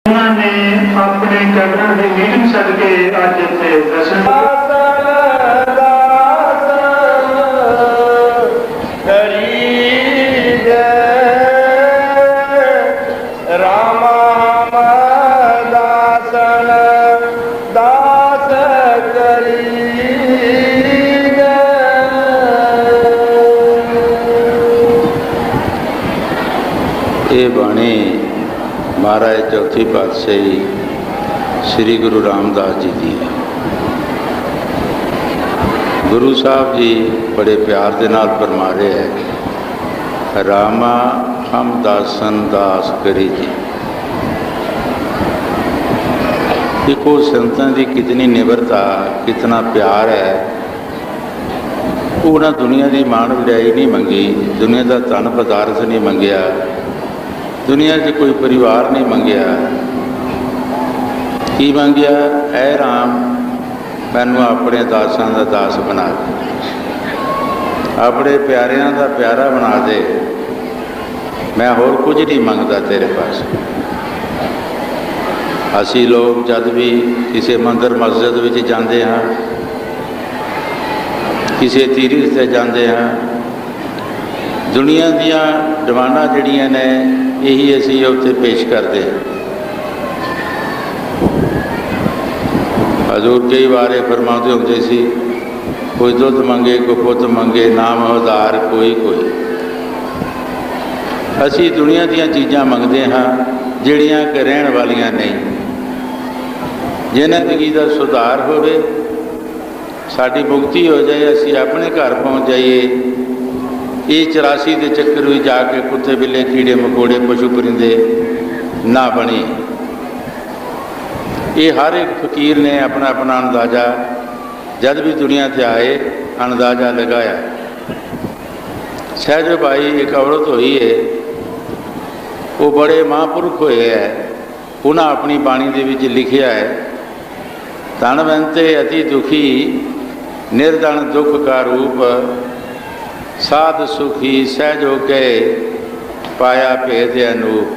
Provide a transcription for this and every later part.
उन्होंने अपने कैबिनेट की मीटिंग सदके अज इत्थे दर्शन ये बाणी महाराज चौथी पातशाही श्री गुरु रामदास जी की है। गुरु साहब जी बड़े प्यार के नाल फरमा रहे हैं, रामा हम दासन दास करी जी। देखो संतां की कितनी निवरता, कितना प्यार है। उन्हें दुनिया की मान वड्याई नहीं मंगी, दुनिया का धन पदार्थ नहीं मंगया, दुनिया से कोई परिवार नहीं मंगया। की मंगया, ऐ राम मैनू अपने दासां दा दास बना दे, अपने प्यारियां दा प्यारा बना दे, मैं होर कुछ नहीं मंगता तेरे पास। असी लोग जब भी किसी मंदिर मस्जिद विच जाते हाँ, किसी तीर्थ से जाते हाँ, दुनिया दियाँ डिमांडां जिहड़ियां ने यही असी उत्थे पेश करते हैं। हजूर कई बार फरमाते होंदे सी, कोई दुध मंगे, कोई पुत मंगे, नाम उधार कोई कोई। असी दुनिया दीयां चीज़ां मंगते हाँ जिहड़ियां कि रहण वालियां नहीं। जिन्हां दी दा सुधार होवे, साडी मुक्ति हो जाए, असी अपने घर पहुँच जाइए। ये 84 के चक्कर भी जाके कुत्ते बिल्ले कीड़े मकोड़े पशु परिंदे ना बनी। ये हर एक फकीर ने अपना अपना अंदाज़ा जब भी दुनिया से आए अंदाज़ा लगाया। सहजो भाई एक औरत हुई है, वो बड़े महापुरुष हुए है। उन्हें अपनी बाणी दे विच लिखिया है, धन बनते अति दुखी निर्धन दुख का रूप, साध सुखी सहजो के पाया भेद अनूप।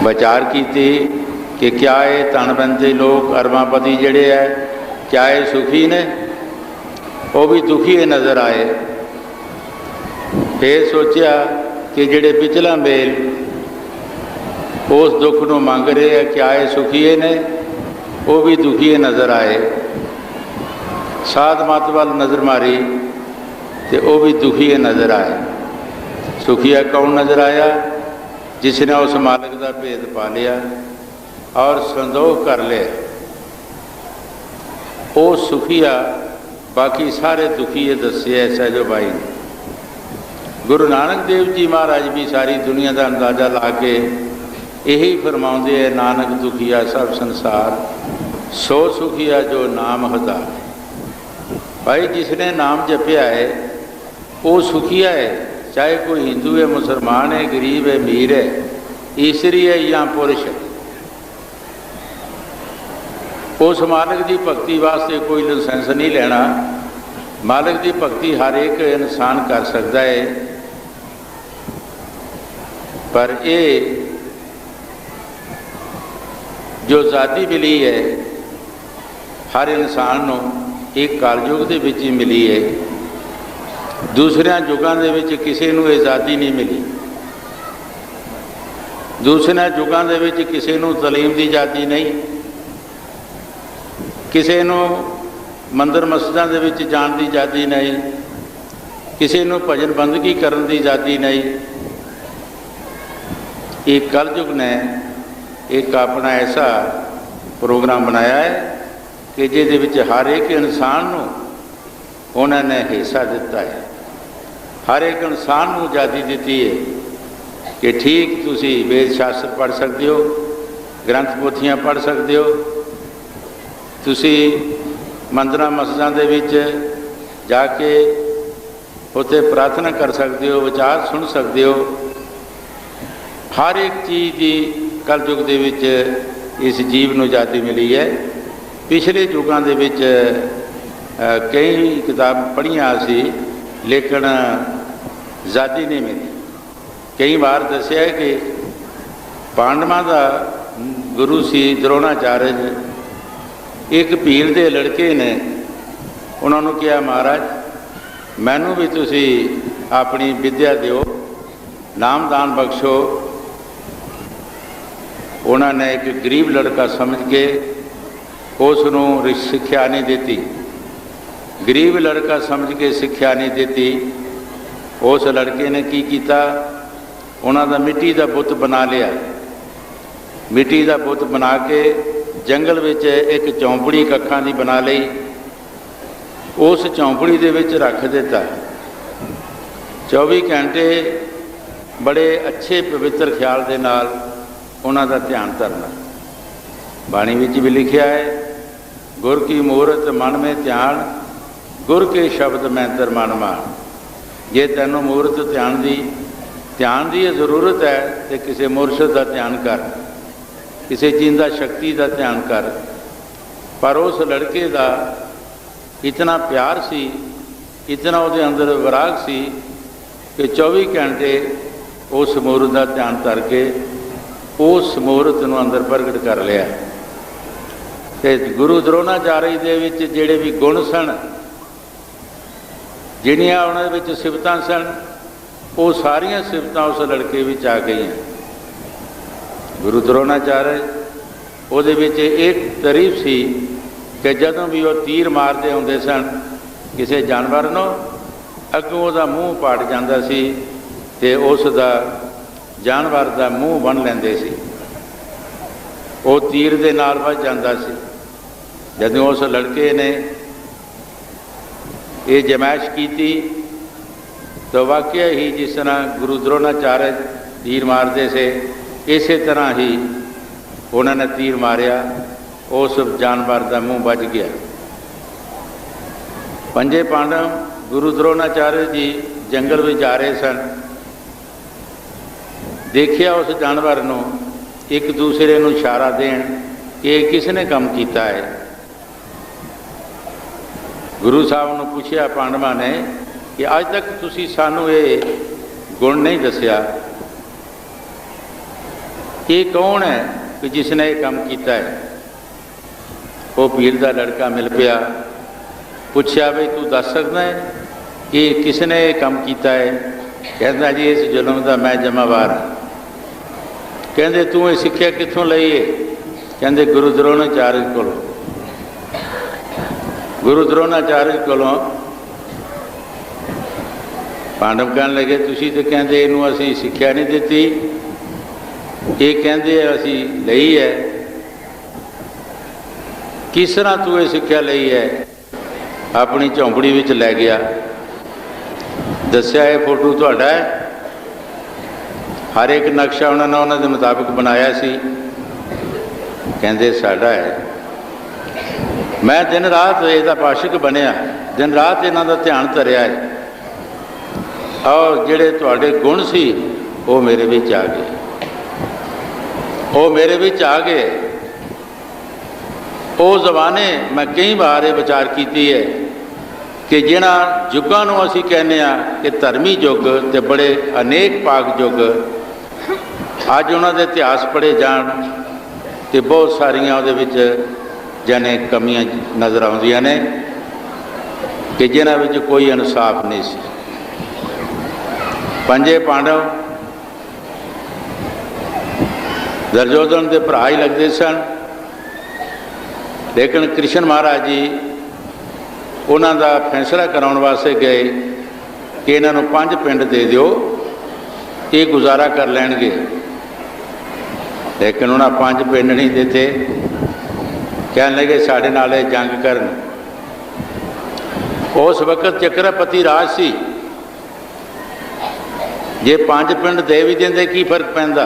विचार कीती कि क्या ये धनबंदे लोग अरबापति जड़े है, क्या ये सुखी ने? वो भी दुखी नज़र आए। फिर सोचा कि जड़े पिछला मेल उस दुख को मंग रहे हैं, क्या ये सुखी ने? वो भी दुखी नज़र आए। साध मत वाल नज़र मारी तो वह भी दुखी नज़र आए। सुखिया कौन नज़र आया? जिसने उस मालिक का भेद पा लिया और संदोख कर लिया। वो सुखिया, बाकी सारे दुखी दसे है सहजो भाई ने। गुरु नानक देव जी महाराज भी सारी दुनिया का अंदाज़ा ला के यही फरमाते हैं, नानक दुखिया सब संसार, सो सुखिया जो नाम हदार। भाई जिसने नाम जपया है वो सुखिया है, चाहे कोई हिंदू है, मुसलमान है, गरीब है, अमीर है, ईसरी है या पुरुष है। उस मालिक की भगती वास्ते कोई लाइसेंस नहीं लेना। मालिक की भगती हर एक इंसान कर सकता है, पर ये जो आज़ादी मिली है हर इंसान को एक कालयुग के विच ही मिली है। दूसरे युगों के विच किसी को आज़ादी नहीं मिली। दूसरे युगों के विच किसी को तलीम की आज़ादी नहीं, किसी को मंदिर मस्जिदों के विच जाण की आज़ादी नहीं, किसी को भजन बंदगी करने की आज़ादी नहीं। एक कलयुग ने एक अपना ऐसा प्रोग्राम बनाया है कि जिहदे विच हर एक इंसान को उन्होंने हिस्सा दिता है। हर एक इंसान को आज़ादी दी है कि ठीक तुसी वेद शास्त्र पढ़ सकते हो, ग्रंथ पोथियां पढ़ सकते हो, तुसी मंदिर मस्जिदों के विच जाके उत्थे प्रार्थना कर सकते हो, विचार सुन सकते हो। हर एक चीज़ की कलयुग के विच इस जीव को आज़ादी मिली है। पिछले युगों के विच कई किताब पढ़िया सी, लेकिन आज़ादी नहीं मिली। कई बार दसिया कि पांडवां दा गुरु सी द्रोणाचार्य जी। एक भील दे लड़के ने उन्होंने कहा, महाराज मैनू भी तुसी अपनी विद्या दिओ, नामदान बख्शो। उन्होंने एक गरीब लड़का समझ के उसनूं सिक्ख्या नहीं दी। गरीब लड़का समझ के सिक्ख्या नहीं दी। उस लड़के ने की किया, उन्हों का मिट्टी का बुत बना लिया। मिट्टी का बुत बना के जंगल विच एक चौंपड़ी कखां दी बना लई। उस चौंपड़ी दे विच रख दिता। 24 घंटे बड़े अच्छे पवित्र ख्याल दे नाल उन्हां दा ध्यान धरना। बाणी विच भी लिखिआ है, गुर की मूरत मन में ध्यान, गुर के शब्द मैं मन मान। जे तैनूं मूरत ध्यान दी जरूरत है तो किसी मुरशद का ध्यान कर, किसी जिंदा शक्ति का ध्यान कर। पर उस लड़के का इतना प्यार सी, इतना उसके अंदर विराग सी कि 24 घंटे उस मूर्त का ध्यान करके उस मूर्त को अंदर प्रगट कर लिया। ते गुरु द्रोणाचार्य दे विच जिहड़े भी गुण सन, जिहड़ियां उन्हां दे विच सिफतां सन, वो सारियां सिफतां उस लड़के विच आ गई। गुरु द्रोणाचार्य उहदे विच एक तारीफ सी कि जदों भी वो तीर मारते होंदे सन किसी जानवर नूं, अगों उहदा मूँह पाट जांदा सी ते उसदा जानवर का मूँह बन लैंदे सी। वो तीर दे नाल बच जांदा सी। जदों उस लड़के ने ये जमैश की तो वाकया ही जिस तरह गुरु द्रोणाचार्य तीर मारते से, इस तरह ही उन्होंने तीर मारिया, उस जानवर का मूँह बच गया। पंजे पांडव गुरु द्रोणाचार्य जी जंगल में जा रहे सन। देखिया उस जानवर नूं एक दूसरे नूं इशारा देन कि किसने काम किया है। गुरु साहब ने पूछा पांडवा ने कि अज तक तुसी सानू ये गुण नहीं दसिया, ये कौन है कि जिसने ये काम किया है। वो पीर का लड़का मिल पिया, पूछा भाई तू दस सकता है कि किसने ये काम किया है। कहता जी इस जुल्म का मैं जिम्मेवार हाँ। कहते तू ये सिक्ख्या कित्थों लई है। कहते गुरु द्रोणाचार्य कोलों। गुरु द्रोणाचार्य कोलों। पांडव कहने लगे तुसी तो कहते इनू असी सिक्ख्या नहीं दी, ये कहते असी लई है। किस तरह तू ये सिक्ख्या लई है। अपनी झोंपड़ी विच लै गया, दस्या ये फोटो तुहाडा है। हर एक नक्शा उन्होंने उन्होंने मुताबिक बनाया सी। कहते साडा है। मैं दिन रात इसका पाशक बनया, दिन रात इन्हां दा ध्यान धरिया है और जिहड़े तुहाडे गुण सी वो मेरे विच आ गए, वो मेरे विच आ गए। वो जमाने मैं कई बार ये विचार की है कि जिन्हां युगां नूं असीं कहने कि धर्मी युग ते बड़े अनेक पाक युग, अज उन्होंने इतिहास पढ़े जान तो बहुत सारिया जाने कमियां नज़र आउंदियां ने कि जिन्हां विच कोई इंसाफ नहीं सी। पंजे पांडव दुर्योधन के भरा ही लगते सन, लेकिन कृष्ण महाराज जी उन्हां दा फैसला कराउण वास्ते गए कि इन्हां नूं 5 पिंड दे दिओ, ये गुजारा कर लैणगे। लेकिन उन्हें 5 पिंड नहीं देते। कहने लगे साढ़े नाल जंग करन। उस वक्त चक्रपति राज सी, जे 5 पिंड दे भी देंदे की फर्क पैंदा।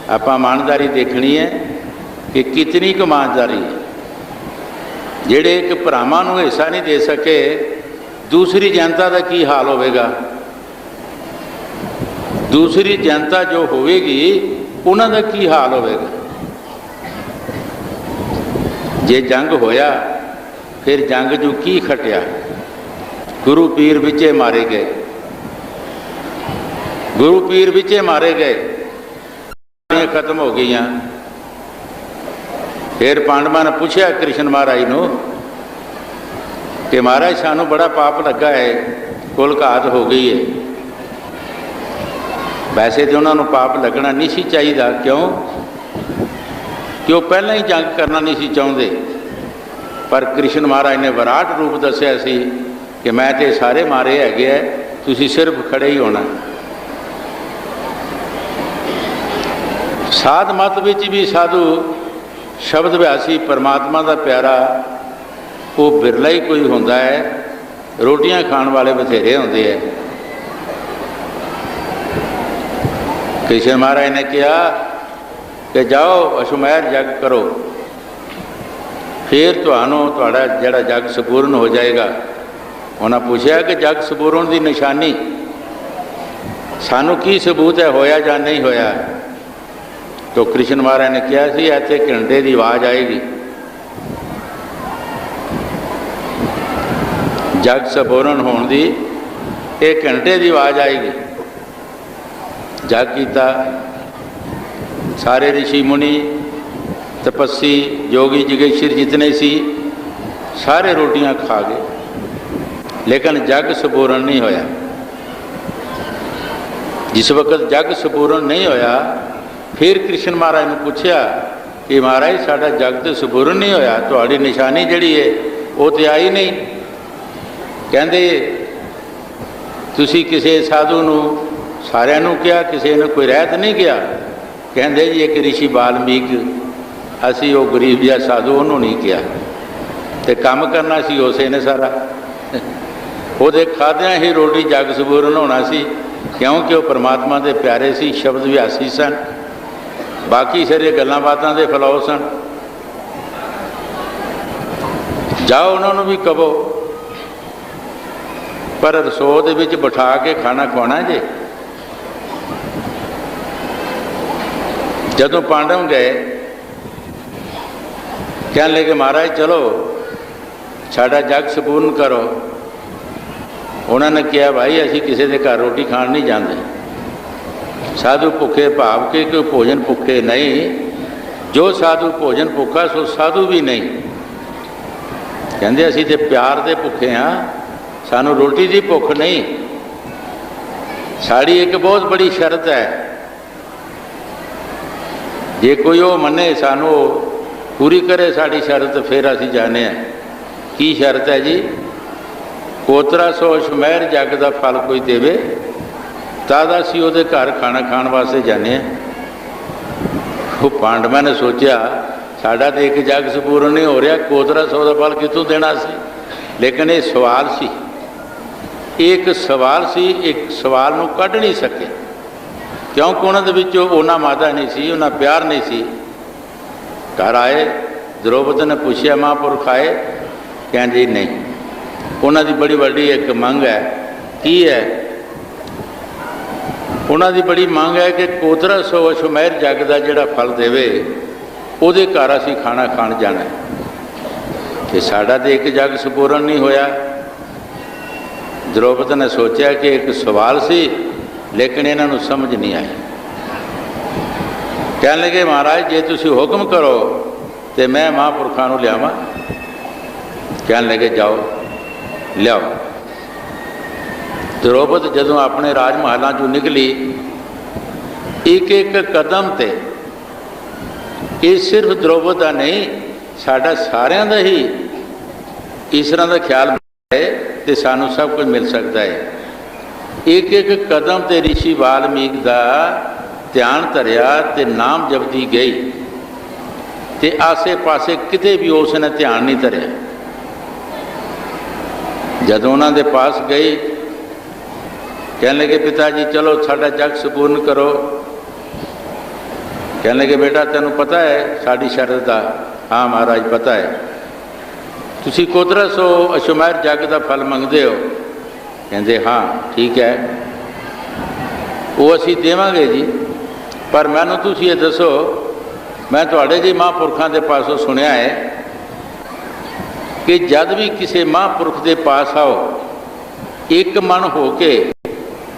आपां ईमानदारी देखनी है कि कितनी कुछ ईमानदारी है। जिहड़े एक भरावां नूं हिस्सा नहीं दे सके, दूसरी जनता का की हाल होवेगा। दूसरी जनता जो होवेगी उन्हां दा की हाल होवेगा। जे जंग होया फिर जंग जो की खटिया, गुरु पीर विचे मारे गए, गुरु पीर विचे मारे गए। खत्म हो गई। फिर पांडवां ने पूछा कृष्ण महाराज नूं कि महाराज सानू बड़ा पाप लगा है, कुल घात हो गई है। वैसे तो उन्होंने पाप लगना नहीं सी चाहिए, क्यों कि वह पहले ही जंग करना नहीं सी चाहते, पर कृष्ण महाराज ने विराट रूप दस्या सी कि मैं तो सारे मारे है, तुसीं सिर्फ खड़े ही होना। साध मत विच भी साधु शब्द अभ्यासी परमात्मा का प्यारा वो बिरला ही कोई होंदा है, रोटियां खाण वाले बथेरे होंदे है। कृष्ण महाराज ने कहा कि जाओ अश्वमेध जग करो, फिर तुहाड़ा जिहड़ा जग संपूर्ण हो जाएगा। उन्हें पूछा कि जग संपूर्ण की निशानी सानू की सबूत है, होया या नहीं होया। तो कृष्ण महाराज ने कहा सी इत्थे घंटे की आवाज़ आएगी, जग संपूर्ण होने की एक घंटे की आवाज़ आएगी। जग किया, सारे ऋषि मुनि तपस्वी योगी जगेश्वर जितने सी सारे रोटियां खा गए, लेकिन जग संपूर्ण नहीं होया। जिस वक्त जग संपूर्ण नहीं होया, फिर कृष्ण महाराज ने पूछा कि महाराज साडा जग तो संपूर्ण नहीं होया, तुहाड़ी निशानी जिहड़ी है वो तो आई नहीं। कहंदे तुसीं किसी साधु नूं सारिਆਂ ਨੂੰ किया, किसी ने कोई रहत नहीं किया। कहंदे जी एक ऋषि वाल्मीक असी वो गरीब जिहा साधु उन्होंने नहीं किया, तो काम करना सी उसे ने सारा ਉਹਦੇ ਖਾਦਿਆਂ ही रोटी जग संपूर्ण होना सी, क्योंकि वो परमात्मा के प्यारे सी, शब्द विहासी सन, बाकी सारे गल्लां बातां दे फैलाओ सन। जाओ उन्होंने भी कहो, पर रसोई दे विच बिठा के खाना खुआना जे। जदों पांडव गए कहने लगे महाराज चलो साडा जग संपूर्ण करो। उन्होंने कहा भाई असी किसी के घर रोटी खाण नहीं जाते, साधु भुखे भाव के कोई भोजन भुखे नहीं, जो साधु भोजन भुखा सो साधु भी नहीं। कहते असी तो प्यार के भुखे हाँ, सानू रोटी की भुख नहीं। साड़ी एक बहुत बड़ी शर्त है, जे कोई वो मने सानू पूरी करे साड़ी शर्त, फिर असी जाने हैं। की शर्त है जी? कोतरा सौ अश्वमेध जग का फल कोई देवे तद असी उहदे घर खाना खाण वास्ते जाने। वो पांडवां ने सोचा साडा तो एक जग संपूर्ण नहीं हो रहा, कोतरा सौ का फल कितों देना सी। लेकिन ये सवाल सी, एक सवाल सी, एक सवाल नूं कढ नहीं सके, क्योंकि उन्होंने विचों उन्ना मादा नहीं सी, उन्ना प्यार नहीं सी। घर आए, द्रौपदी ने पूछा महापुरख आए, कहते जी नहीं। उन्होंने बड़ी बड़ी एक मंग है, की है? उन्होंने बड़ी मंग है कि कोतरा सौ अश्वमेध जग का जिहड़ा फल देवे उहदे घर असीं खाना खाण जाना। तो साडा तो एक जग संपूर्ण नहीं होया। द्रौपदी ने सोचा कि एक सवाल सी, लेकिन इन्हों समझ नहीं आई। कह लगे महाराज जे तुसी हुक्म करो तो मैं महापुरखों को लियावां। कह लगे जाओ लियाओ। द्रौपदी जदों अपने राजमहलों चों निकली, एक एक कदम ते ये सिर्फ द्रौपदी का नहीं, साडा सारिਆਂ ਦਾ ही इस तरह का ख्याल है तो सानू सब कुछ मिल सकता है। एक एक कदम ते ऋषि वाल्मीकि का ध्यान धरिया ते नाम जपदी गई, ते आसे पासे किते भी उसने ध्यान नहीं धरिया। जदों उन्होंने पास गई, कहने लगे पिताजी चलो साडा जग संपूर्ण करो। कहने लगे बेटा तेनू पता है साड़ी शरत का? हाँ महाराज पता है। तुसी कोतरा सौ अश्वमेध जग का फल मंगते हो? कहते हाँ ठीक है, वो असी देवांगे जी, पर मैनू तुसी ये दसो, मैं तुहाडे जी महापुरखों के पासों सुनिया है कि जब भी किसी महापुरख के पास आओ, एक मन हो के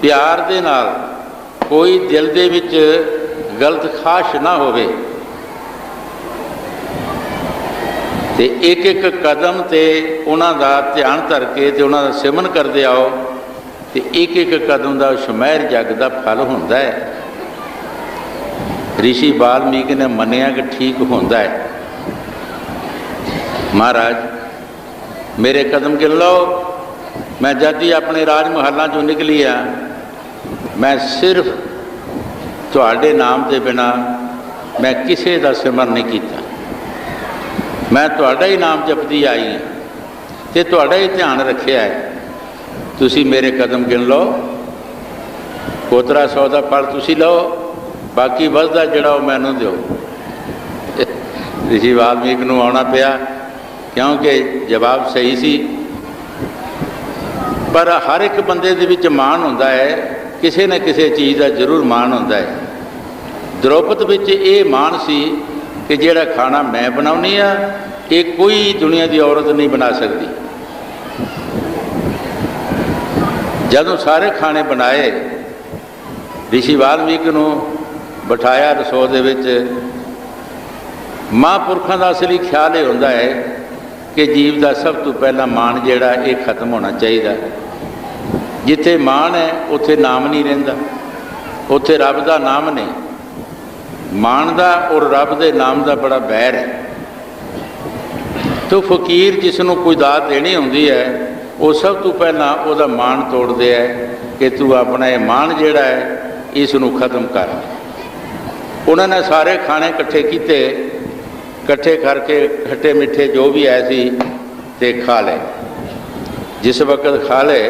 प्यार दे नाल कोई दिल दे विच गलत खाश ना होवे ते एक एक कदम ते उन्हां दा ध्यान धर के ते उन्हां दा सिमरन करदे आओ ते एक एक कदम का सुमहर जग का फल होंदा है। ऋषि वाल्मीकि ने मन्निया कि ठीक होंदा है। महाराज मेरे कदम गिन लो, मैं जद ही अपने राज महलों चों निकली आ, मैं सिर्फ तुहाडे नाम के बिना मैं किसी का सिमरन नहीं किया। मैं तुहाडा ही नाम जपदी आई हाँ ते तुहाडा ही ध्यान रखिया है। तुसी मेरे कदम गिन लो, पोतरा 100 का फल तुसी लो, बाकी बचदा जिहड़ा मैनू दिओ। ऋषि वाल्मीकि नूं आउणा पिया क्योंकि जवाब सही सी। पर हर एक बंदे दे विच मान हुंदा है, किसी न किसी चीज़ का जरूर मान हुंदा है। द्रौपद विच ये मान सी कि जिहड़ा खाना मैं बनाउणी आ ये कोई दुनिया की औरत नहीं बना सकती। जदों सारे खाने बनाए, ऋषि वाल्मीकि नूं बिठाया रसोई दे विच, महापुरखों का असली ख्याल ये होंदा है कि जीव का सब तो पहला मान जिहड़ा ये खत्म होना चाहिए। जिथे मान है उत्थे नाम नहीं रहिंदा, उत्थे रब का नाम नहीं। मान का और रब के नाम का बड़ा बैर है। तो फकीर जिसनों कोई दात देनी होंदी है वो सब तो पहला वह मान तोड़ते है कि तू अपना ये मान जिहड़ा है इसनों खत्म कर। उन्होंने सारे खाने इकट्ठे किए, इकट्ठे करके खट्टे मिठे जो भी है सी ते खा ले। जिस वक्त खा ले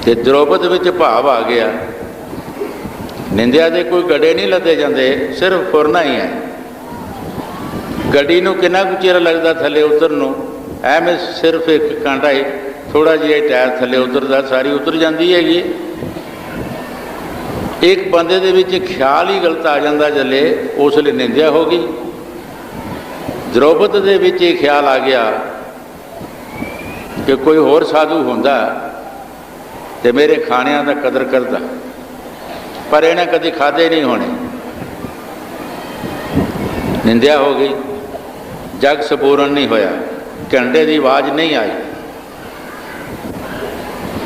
तो द्रौपद विच भाव आ गया। निंदिया के कोई गड़े नहीं लदे जाते, सिर्फ फुरना ही है। गड्डी नूं कितना कुछ चिर लगता थले उतरन नूं, एवें सिर्फ एक कांटा ही थोड़ा जिहा टायर थले उतरता, सारी उतर जाती हैगी। एक बंदे दे विच ख्याल ही गलत आ जाता जले, उस लिए निंदिया हो गई। द्रौपद दे विच ये ख्याल आ गया कि कोई होर साधु होंदा ते मेरे खाणियां दा कदर करदा, पर इन्हें कभी खाधे नहीं होने। निंदिया हो गई, जग संपूर्ण नहीं होया, घंटे की आवाज़ नहीं आई।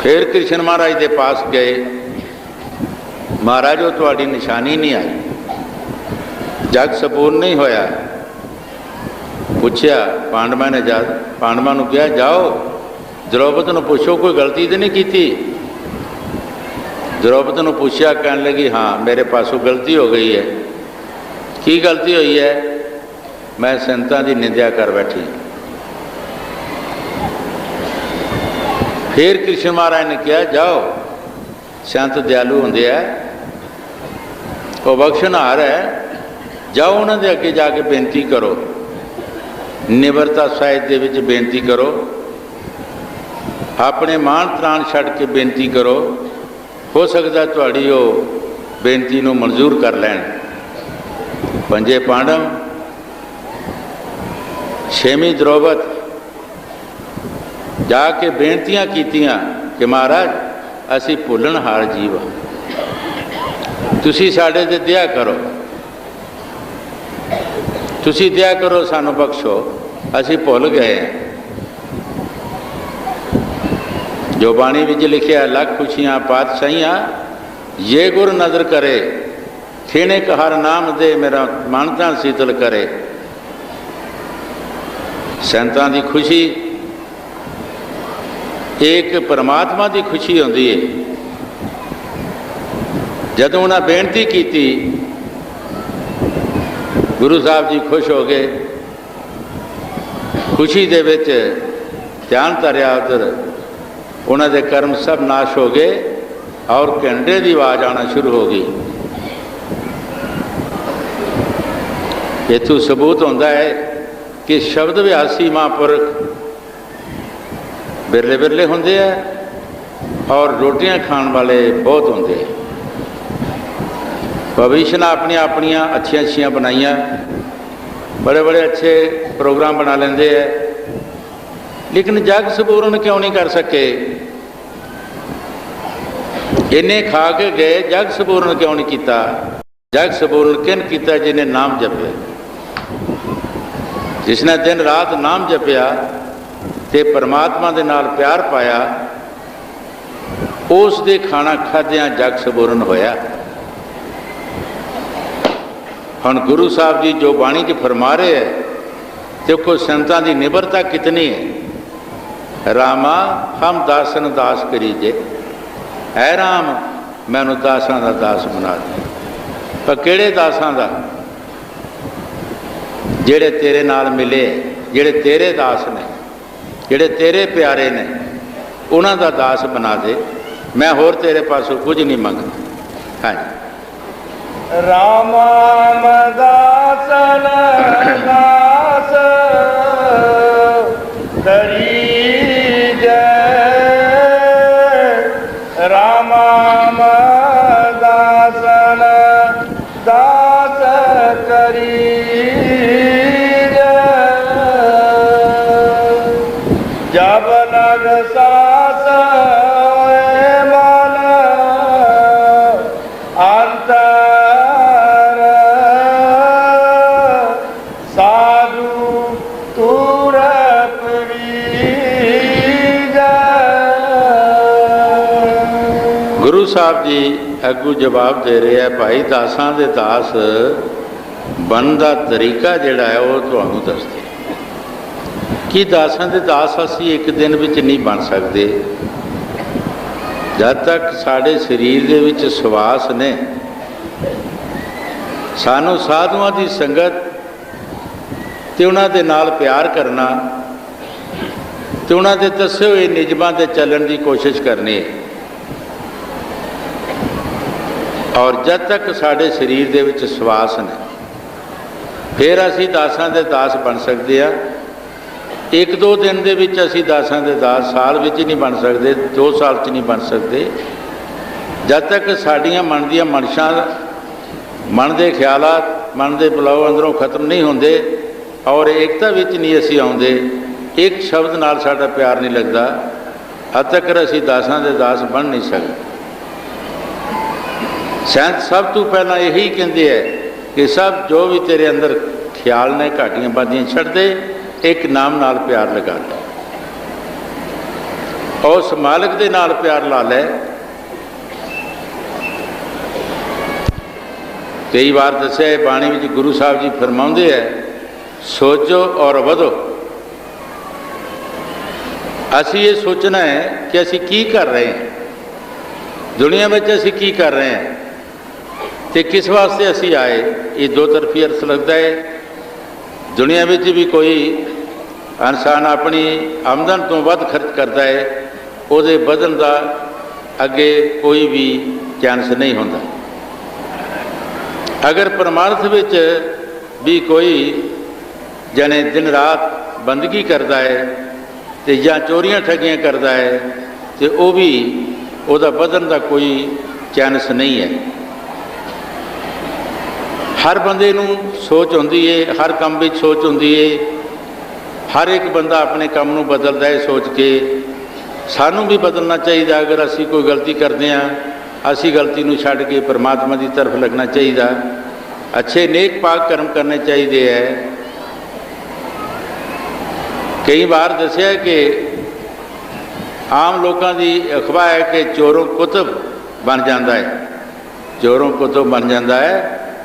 फिर कृष्ण महाराज के पास गए, महाराज वो तुहाडी निशानी नहीं आई, जग संपूर्ण नहीं होया। पूछया पांडवां ने, जा पांडवां नूं कहा जाओ द्रौपद नूं पुछो कोई गलती तो नहीं की। द्रौपद नूं पूछया, कहने लगी हाँ मेरे पासों गलती हो गई है। की गलती हुई है? मैं संतां की निंदा कर बैठी। फिर कृष्ण महाराज ने कहा जाओ, संत दयालु होंदे है, वो बख्शनहार है, जाओ उन्होंने अगे जाके बेनती करो, निवरता साहित दे विच बेनती करो, अपने मान त्राण छड़ के बेनती करो, हो सकता तुहाड़ी वो बेनती नूं मंजूर कर लैण। पंजे पांडव, छेवीं द्रौपद जाके बेनतियां कीतियां कि महाराज असी भुलनहार जीव हाँ, तुसी साडे ते दया करो, तुसी दया करो, सानू बख्शो, असी भुल गए हैं। जो बाणी विच लिखिया लख खुशियाँ पातशाहियाँ, ये गुर नजर करे, खेने हर नाम दे मेरा मानता शीतल करे। संतां दी खुशी एक परमात्मा की खुशी होंदी है। जदों उन्हें बेनती की, गुरु साहब जी खुश हो गए, खुशी दे विच ध्यान धरिया, उधर उन्होंने कर्म सब नाश हो गए और घंटे की आवाज़ आना शुरू हो गई। इथों सबूत होता है कि शब्द व्यासी महापुरख बिरले बिरले होंदे है और रोटियां खाने वाले बहुत होंदे है। भविष्य ने अपनी अपनियां अच्छियां अच्छियां बनाइया, बड़े बड़े अच्छे प्रोग्राम बना लेंदे है, लेकिन जग संपूर्ण क्यों नहीं कर सके? इन्हें खा के गए, जग सबूਰਨ क्यों नहीं किया? जग सबूਰਨ किन किया? जिन्हें नाम जपे। जिसने दिन रात नाम जपिया ते परमात्मा दे नाल प्यार पाया, उस दे खाना खाद्या जग सबूਰਨ होया। हुण गुरु साहब जी जो बाणी च फरमा रहे हैं, देखो संतां दी निबरता कितनी है। रामा हम दासन दास करीजे, है राम मैनू दासां दा दास बना दे। पर किहड़े दासां दा? ਜਿਹੜੇ तेरे नाल मिले, ਜਿਹੜੇ तेरे दास ने, ਜਿਹੜੇ तेरे प्यारे ने, उन्हां दा दास बना दे। मैं होर तेरे पासों कुछ नहीं मंगदा। हाँ जी। रामा दासन दास करीजे, रामा दासन दास करीजे, जब लग सास मन अंतर साधु तूर गुरु साहब जी अगू जवाब दे रहे हैं, भाई दासां दे दास बन का तरीका जिहड़ा है वो तुहानूं दसदे कि दासां दे दास असीं एक दिन विच नहीं बन सकते जब तक साढ़े शरीर दे विच सवास ने। सानू साधुआं दी संगत ते उन्हां दे नाल प्यार करना ते उन्हां दे दस्से होए नियमां ते चलण दी कोशिश करनी है। और जब तक साढ़े शरीर दे विच सवास ने फिर असी दासां दे दास बन सकते हैं। एक दो दिन दे विच असी दासां दे दास साल विच नहीं बन सकते, 2 साल च नहीं बन सकते। जब तक साड़ियाँ मन दियां मनशां, मन दे ख्यालात, मन दे बुलाव अंदरों खत्म नहीं होंदे और एकता विच नहीं असी आउंदे, एक शब्द नाल साडा प्यार नहीं लगता, अद तक असी दासां दे दास बन नहीं सकते। सैंत सब तो पहला यही कहते हैं कि सब जो भी तेरे अंदर ख्याल ने घाटियां बादियां छड़ दे, एक नाम नाल प्यार लगा ले और उस मालिक दे नाल प्यार ला ले। कई बार दस्या बाणी विच गुरु साहब जी फरमाउंदे है, सोचो और वधो। असी ये सोचना है कि असी की कर रहे हैं, दुनिया में असी की कर रहे हैं तो किस वास्ते असी आए। ये दो तरफी अर्थ लगता है। दुनिया में भी कोई इंसान अपनी आमदन तो वध खर्च करता है, उहदे बधन का अगे कोई भी चांस नहीं होता। अगर परमार्थ विच भी कोई जने दिन रात बंदगी करता है तो या चोरियां ठगियां करता है तो वह भी उहदा बधन का कोई चांस नहीं है। हर बंदे नूं सोच होंदी है, हर काम विच सोच होंदी है, हर एक बंदा अपने काम नूं बदलदा है सोच के। सानू भी बदलना चाहिए। अगर असी कोई गलती करते हैं, असी गलती नूं छड्ड के परमात्मा की तरफ लगना चाहिए। अच्छे नेक पाक कर्म करने चाहिए है। कई बार दस्या कि आम लोगों की अफवाह है कि चोरों कुतुब बन जाता है, चोरों कुतुब बन जाता है,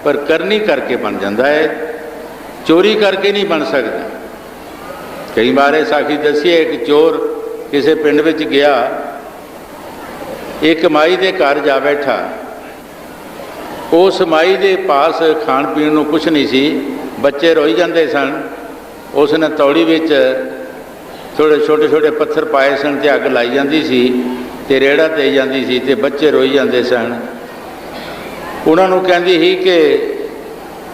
पर करनी करके बन जाता है, चोरी करके नहीं बन सकता। कई बार साखी दसी है कि चोर किसी पिंड विच गया, एक माई के घर जा बैठा। उस माई के पास खाण पीण नूं कुछ नहीं सी, बच्चे रोई जाते सन। उसने तौड़ी विच थोड़े छोटे छोटे पत्थर पाए सन ते अग लाई जाती सी ते रेड़ा दे जाती सी ते बच्चे रोई जाते सन। उन्होंने कहती ही कि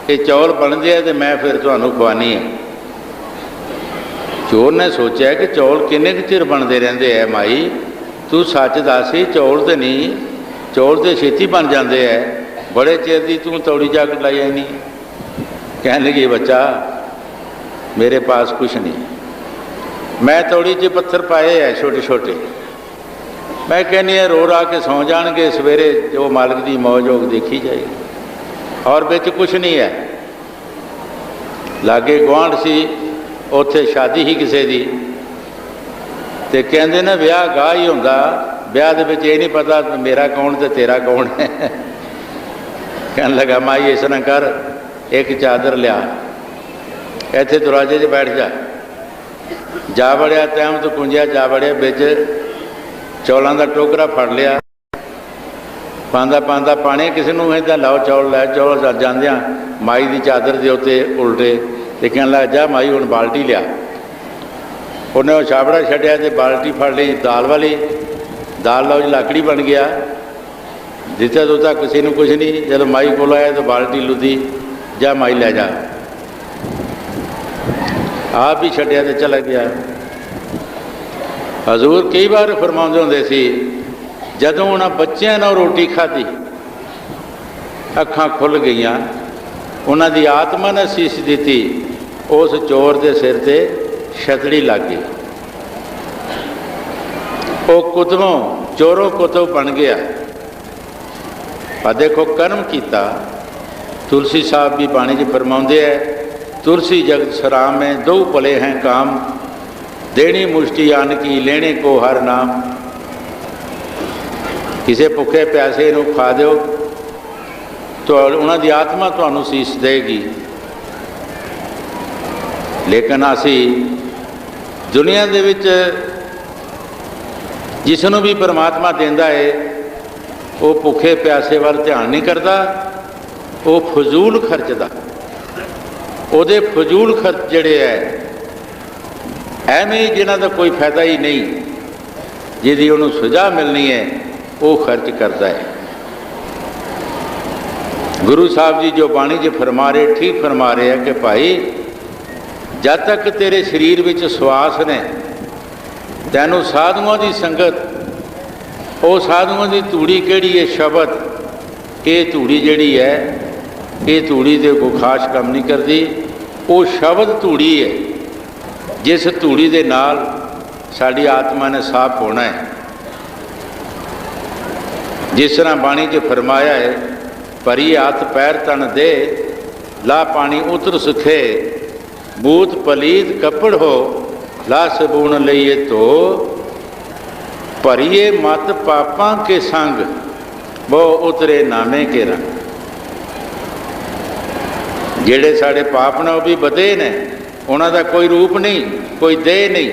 ये चौल बनते हैं तो मैं फिर तुहानूं खवानी है। चोर ने सोचा कि चौल किन्ने कुछ चिर बनते रहते हैं, माई तू सच दस, चौल तो नहीं, चौल तो छेती बन जाते हैं, बड़े चिर की तू तौड़ी जग लाई नहीं। कहने लगी बच्चा मेरे पास कुछ नहीं, मैं तौड़ी च पत्थर पाए है छोटे छोटे, मैं कहनी है रो रा के सौ जाएंगे, सवेरे जो मालिक की मौज होग देखी जाएगी। और बिच कुछ नहीं है। लागे गुआढ़ सी, उत्थे शादी ही किसी की, तो कहते ना ब्याह गाह ही होंदा, ब्याह दे विच ये नहीं पता मेरा कौन तो तेरा कौन है। कहने लगा माई इस तरह कर, एक चादर लिया, इत्थे दरवाजे 'च बैठ जा वड़िया, टाइम तो कुंजिया जा वड़िया, बिच चौलों का टोकरा फड़ लिया, पाँदा पाँदा पाने किसी को कहता लाओ चौल लै, चौल जाद्या माई की चादर के उत्ते उल्टे, तो कहने लगा जा माई हुण बाल्टी लिया। उन्हें वो छाबड़ा छड्या तो बाल्टी फड़ ली दाल वाली, दाल लो जी लाकड़ी बन गया, दिता दुता किसी को कुछ नहीं। जब माई को आया तो बाल्टी लुदी, जा माई लै जा, आप ही छड्या तो चला गया। हजूर कई बार फरमाउंदे हुंदे सी, जदों उन्हां बच्चों ने रोटी खाधी, अखां खुल गईयां, उन्हां दी आत्मा ने सीस दी, उस चोर के सिर ते छतड़ी लग गई। वो कुतबों चोरों कुतब बन गया। देखो कर्म किया। तुलसी साहब भी बाणी च फरमाउंदे है, तुलसी जगत सराम में दो भले हैं काम, देनी मुष्टि अन्न की लेने को हर नाम। किसी भुखे प्यासे नूं खा दो तो उन्हां दी आत्मा तुहानूं सीस देगी। लेकिन असी दुनिया दे विच जिसनूं भी परमात्मा देंदा है, वो भुखे प्यासे वाल ध्यान नहीं करता, वो फजूल खर्चदा। उहदे फजूल खर्च जिहड़े है एवें जिन्हां दा कोई फायदा ही नहीं, जिहदी उहनूं सज़ा मिलनी है, वो खर्च करता है। गुरु साहब जी जो बाणी च फरमा रहे, ठीक फरमा रहे हैं कि भाई जब तक तेरे शरीर विच श्वास ने, तैनूं साधुओं की संगत, वो साधुओं की धूड़ी किहड़ी है शब्द, ये धूड़ी जिहड़ी है, ये धूड़ी दे कोई खास काम नहीं करती। वो शब्द धूड़ी है, जिस धूड़ी दे नाल साड़ी आत्मा ने साफ होना है। जिस तरह बाणी च फरमाया है, परी हाथ पैर तन दे, ला पानी उतर सुखे, बूत पलीत कपड़ हो, ला सबून लईए तो, भरिए मत पापां के संग, वो उतरे नामे के रंग। जेड़े साढ़े पाप ने वो भी बदे ने, उन्हां दा कोई रूप नहीं, कोई देह नहीं,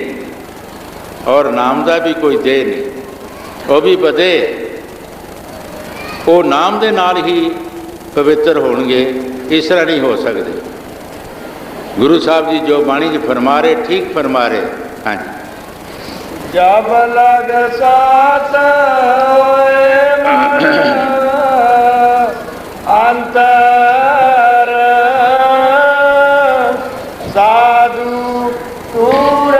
और नाम का भी कोई देह नहीं, वो भी बदे। वो नाम दे नाल ही पवित्र होणगे, इस तरह नहीं हो सकते। गुरु साहब जी जो बाणी च फरमा रहे, ठीक फरमा रहे। हाँ जी, जब लग साथ अंतर, साधु पूर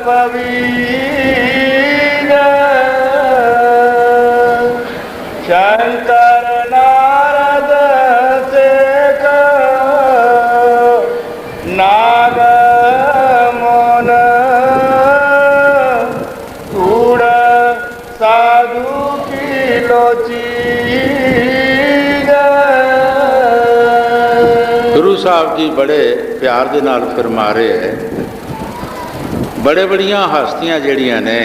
पवीर, शंकर नारद शेख नाग मोन, कूड़ साधु की लोची। गुरु साहब जी बड़े प्यार दे नाल फरमा रहे हैं, बड़े बड़ियां हस्तियां जड़ियां ने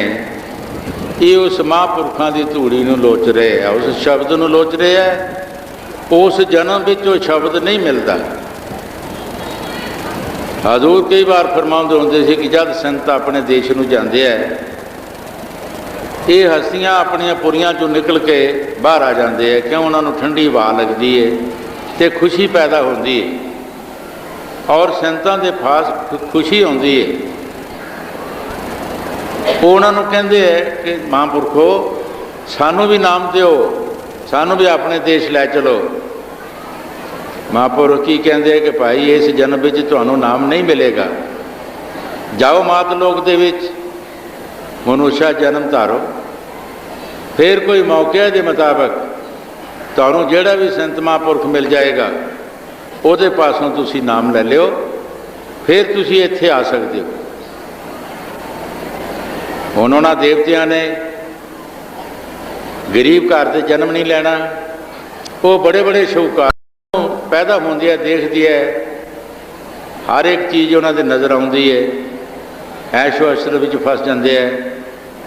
ये उस महापुरखों की धूड़ी नूं लोच रहे हैं, उस शब्द नूं लोच रहे हैं। उस जन्म विच वो शब्द नहीं मिलता। हजूर कई बार फरमाउंदे हुंदे सी कि जब संत अपने देश नूं जांदे है, ये हस्तियां अपनियां पुरियां चों निकल के बाहर आ जाते हैं, क्यों उन्होंने ठंडी हवा लगती है तो खुशी पैदा होती है, और संतां दे पास खुशी होती है। वो उन्होंने कहते हैं कि महापुरखो सानू भी नाम दो, सानू भी अपने देश लै चलो। महापुरख की कहते हैं कि भाई इस जन्म में तुहानू नाम नहीं मिलेगा, जाओ मात लोक दे विच मनुष्य जन्म धारो, फिर कोई मौके के मुताबिक तुहानू जिहड़ा भी संत महापुरख मिल जाएगा, उहदे पासों तुसी नाम ले लियो, फिर तुसी इत्थे आ सकते हो। उन्होंने देवतिया ने गरीब घर से जन्म नहीं लेना। वो बड़े बड़े शाहूकार पैदा होंदे है देखदी है, हर एक चीज़ उन्होंने नज़र आती है, ऐशो अशरत विच फस जाते हैं।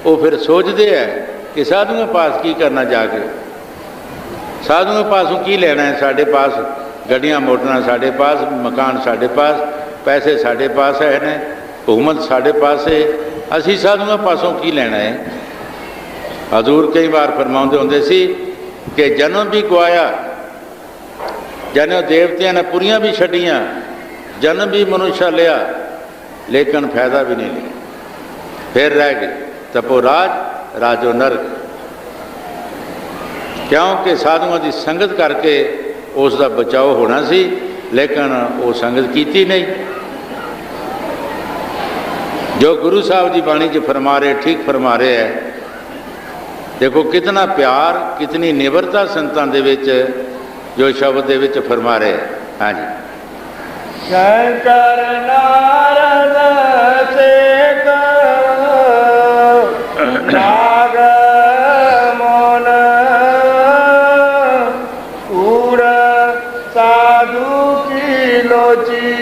वो फिर सोचते हैं कि साधुओं पास की करना जाके, साधुओं पासों की लेना है, साढ़े पास गड्डियां मोटरां, साढ़े पास मकान, साढ़े पास पैसे, साढ़े पास है ने हुकूमत साढ़े पास है, असी साधुओं पासों की लेना है। हजूर कई बार फरमाते होंदे सी कि जन्म भी गवाया, जन्म देवतिया ने पुरियां भी छड्डियां, जन्म भी मनुष्य लिया, लेकिन फायदा भी नहीं लिया, फिर रह गए तपो राज राजो नरक। क्योंकि साधुओं की संगत करके उसका बचाव होना सी, लेकिन वो संगत की नहीं। जो गुरु साहब की बाणी च फरमा रहे, ठीक फरमा रहे है। देखो कितना प्यार, कितनी निवरता संतां दे विच जो शब्द दे विच फरमा रहे हैं। हाँ जी, शंकर नारद सेक नाग मोन उड़ साधु की लोची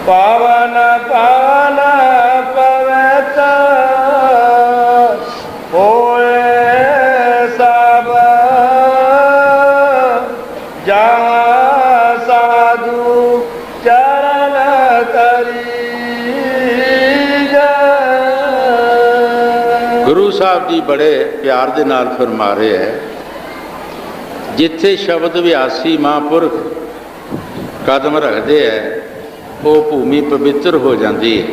पवन पान पवित्र होए सब जहाँ साधु चरण करी जाए। गुरु साहब जी बड़े प्यार दे नाल फरमा रहे हैं, जिथे शब्द व्यासी महापुरख कदम रखते हैं वो भूमि पवित्र हो जाती है।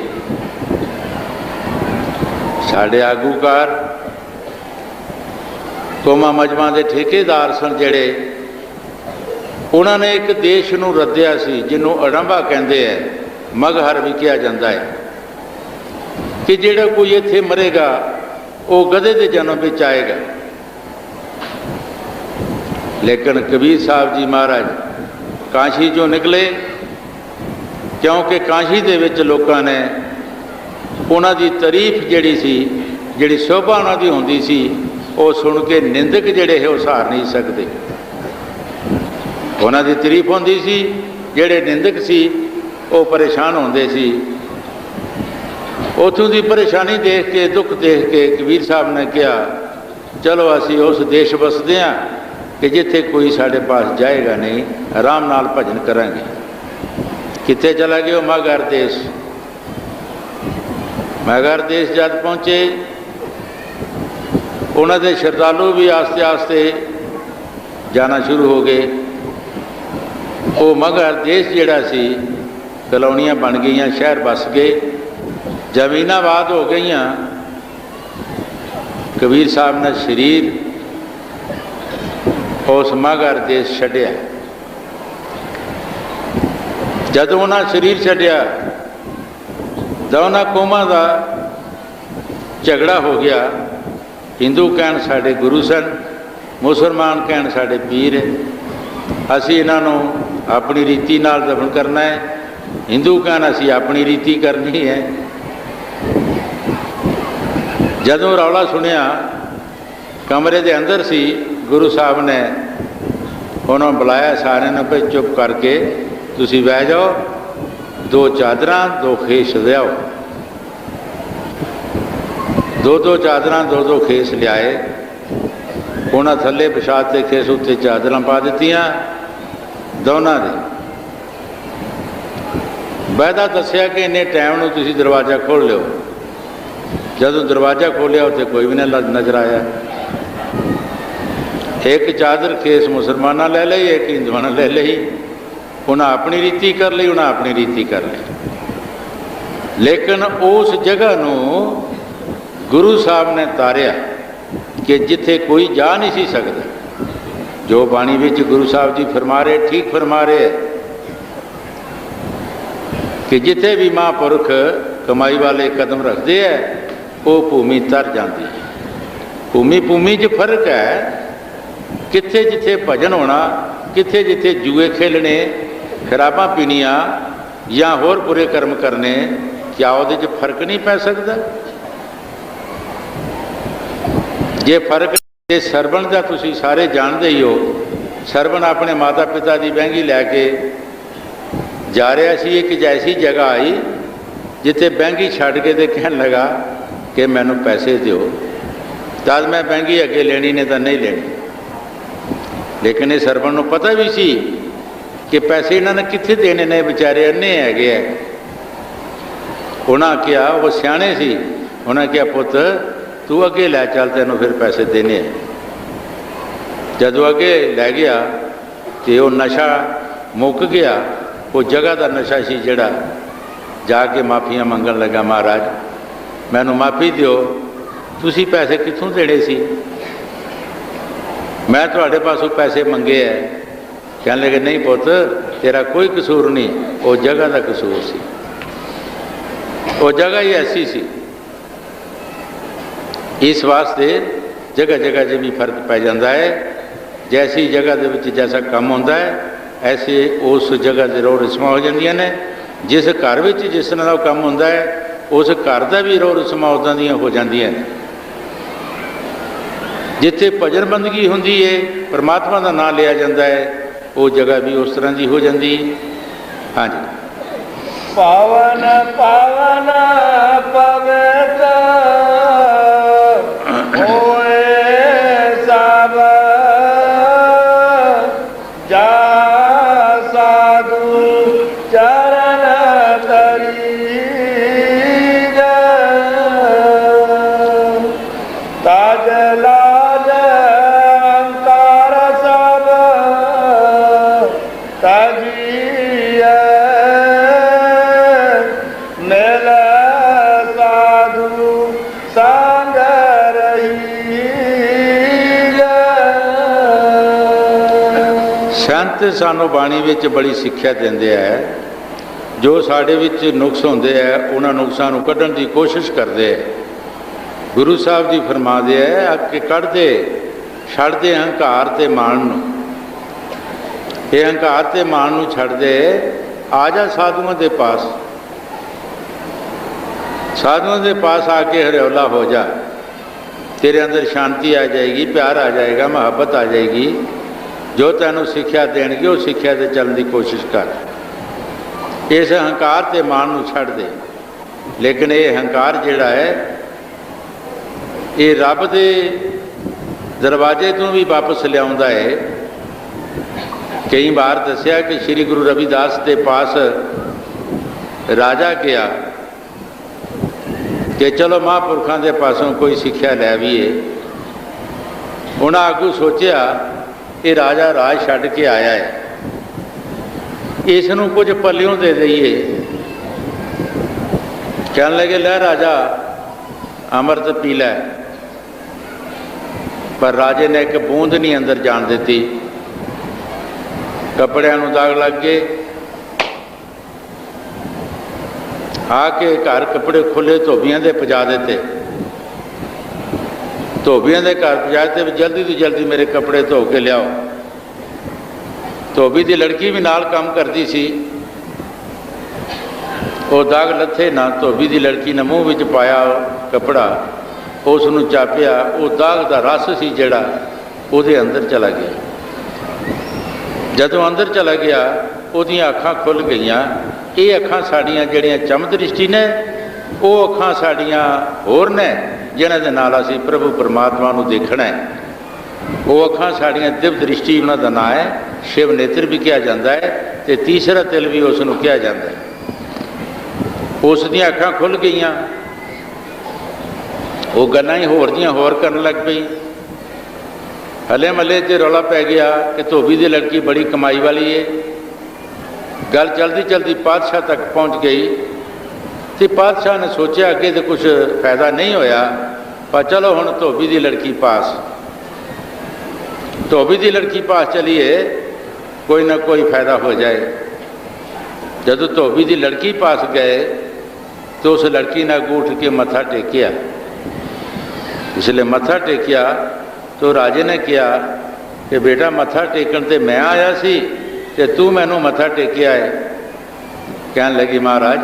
साढ़े आगूकार कौमां मजमां दे ठेकेदार सन जिहड़े, उन्होंने एक देश नूं रद्दिया सी जिन्हों अड़ंबा कहते हैं, मगहर भी कहा जाता है, कि जिहड़ा कोई इत्थे मरेगा वो गधे के जन्म में आएगा। लेकिन कबीर साहब जी महाराज काशी चों निकले, क्योंकि काशी दे विच लोकां ने उन्हां दी तारीफ जिहड़ी सी, जिहड़ी शोभा उन्हां दी हुंदी सी, वो सुन के निंदक जिहड़े है वो सहार नहीं सकते। उन्हां दी तारीफ हुंदी सी, जिहड़े निंदक सी वो परेशान होंदे सी। उतों की परेशानी देख के, दुख देख के कबीर साहब ने कहा, चलो असी उस देश बसते हैं कि जिथे कोई साढ़े पास जाएगा नहीं, आराम नाल भजन करांगे। कित्थे चला गया? मगहर देश। मगहर देश जब पहुँचे, उन्होंने श्रद्धालु भी आस्ते आस्ते जाना शुरू हो गए। वो मगहर देश जिहड़ा सी, कलोनियां बन गई, शहर बस गए, जमीनाबाद हो गई। कबीर साहब ने शरीर उस मगहर देश छड्डिया। जदों उन्हें शरीर छड्डिया तो उन्होंने कौमां का झगड़ा हो गया। हिंदू कहन साढ़े गुरु सन, मुसलमान कहन साढ़े पीर है, असी इन्हों अपनी रीति नाल दफन करना है, हिंदू कहन असी अपनी रीति करनी है। जदों रौला सुनिया, कमरे के अंदर सी, गुरु साहब ने उन्होंने बुलाया सारे ने, भाई चुप करके तुसी बह जाओ, दो चादरां दो खेस लियाओ। दो चादरां दो खेस लियाए। उन्हें थले बिछाते खेस उत्ते चादरां पा दित्तियां दोनों ने। वैदा दसिया कि इन्ने टाइम नूं तुसीं दरवाज़ा खोल लिओ। जदों दरवाज़ा खोलिया उत्ते कोई भी नहीं नज़र आया। एक चादर खेस मुसलमाना ले ली, एक हिंदुआ ने ले ली। उन्हें अपनी रीति कर ली, उन्हें अपनी रीति कर ली। लेकिन उस जगह नूं गुरु साहब ने तारिया कि जिथे कोई जा नहीं सी सकता। जो बाणी विच गुरु साहब जी फरमा रहे, ठीक फरमा रहे कि जिथे भी महापुरख कमाई वाले कदम रखते हैं, वो भूमि तर जाती है। भूमि भूमि च फर्क है। किथे जिथे भजन होना, किथे जिथे जुए खेलने, शराबां पीनिया या होर बुरे कर्म करने, क्या ਉਹਦੇ 'ਚ फर्क नहीं पै सकता? जे फर्क जे सरवण का तुसी सारे जानते ही हो, सरवण अपने माता पिता की बहंगी लैके जा रहा सी। एक ऐसी जगह आई जिथे बहंगी छड़ के तो कहन लगा कि मैनू पैसे दो। तद मैं बहंगी अगे लेनी ने तो नहीं लेनी, लेकिन ये सरवण को पता भी सी कि पैसे इन्होंने कित्थे देने ने, बेचारे अन्ने है। उन्हें क्या, वो सियाने सी, उन्हें क्या पुत तू अगे लै चल, तेनों फिर पैसे देने। जदों अगे लै गया तो वह नशा मुक गया। वो जगह का नशा सी जिहड़ा, जाके माफ़ियाँ मंगन लगा, महाराज मैनू माफ़ी दिओ, तुसी पैसे कित्थों देने सी, मैं तुहाडे पासों पैसे मंगे है। कहने लगे नहीं पुत, तेरा कोई कसूर नहीं, वो जगह का कसूर सी, वो जगह ही ऐसी सी। इस वास्ते जगह जगह से भी फर्क पै जाता है। जैसी जगह के विच जैसा काम होता है, ऐसे उस जगह से रोह रस्मां हो जांदियां ने। जिस घर में जिस तरह का काम होता है, उस घर का भी रोह रस्मां उदां दियां हो जांदियां ने। जिथे भजन बंदगी होंदी है, परमात्मा का नाम लिया जाता है, वो जगह भी उस तरह की हो जाती। हाँ जी। पावन पावन पवित्र होए सब जा साधु चरण तरी ताज लाज अंकार सब तजिए मिल साधु संग रही। संत सानू बाणी विच बड़ी सिक्ख्या देंदे है। जो साडे विच नुक्स होंदे है, उन्हां नुक्सां नूं कढण दी कोशिश करदे है। गुरु साहब जी फरमाते हैं कि कढ़ दे, छड़ दे अहंकार ते मान नूं। ये अहंकार ते मान नूं छड़ दे, आ जा साधुओं के पास, साधुओं के पास आके हरियाला हो जा। तेरे अंदर शांति आ जाएगी, प्यार आ जाएगा, मोहब्बत आ जाएगी। जो तैनूं सिक्ख्या देणगे उस सिक्ख्या ते चलण दी कोशिश कर। इस अहंकार ते मान नूं छड़ दे। लेकिन ये अहंकार जिहड़ा है, ये रब दे दरवाजे तो भी वापस लियाउंदा है। कई बार दसिया कि श्री गुरु रविदास के पास राजा गया कि चलो महापुरखों के पासों कोई सिक्ख्या लै आवीए। उन्हें आगू सोचा ये राजा राज छड्ड के आया है, इसनूं कुछ पल्लियों दे दईए। कहने लगे लै राजा अमृत पी लै। पर राजे ने एक बूंद नहीं अंदर जान दी। कपड़ियां नूं दाग लग गए। आके घर कपड़े खुले धोबियां दे पजा देते। धोबियां दे घर पजा देते, जल्दी तो जल्दी मेरे कपड़े धो के लियाओ। धोबी की लड़की भी नाल काम करती सी। वो दाग लथे ना, धोबी की लड़की ने मूँह विच पाया कपड़ा, उसनूं चापिया, वो दाग का रस सी जिहड़ा उहदे अंदर चला गया। जदों अंदर चला गया, उहदियां अखां खुल गईयां। ये अखां साड़ियां जिहड़ियां चम दृष्टि ने, वो अखां साड़ियां होर ने जिन्हां दे नाल असीं प्रभु परमात्मा नूं देखना है। वो अखां साड़ियां दिव्य दृष्टि उन्हां दा नाम है। शिव नेत्र भी कहा जाता है, तो तीसरा तिल भी उसनूं कहा जाता है। उस दियां अखां खुल गईयां। वो गल्लां ही होर दियां होर करन लग पई। हले मले च रौला पै गया कि धोबी की लड़की बड़ी कमाई वाली है। गल चलती चलती पातशाह तक पहुँच गई। तो पातशाह ने सोचा अगे तो कुछ फायदा नहीं होया, पर चलो हुण धोबी की लड़की पास। धोबी की लड़की पास चलीए, कोई ना कोई फायदा हो जाए। जब धोबी की लड़की पास गए तो उस लड़की ने अगू उठ के मत्था टेकिया। इसलिए मत्था टेकिया तो राजे ने कहा कि बेटा मत्था टेकन ते मैं आया सी ते तू मैनू मत्था टेकिया है। कहन लगी महाराज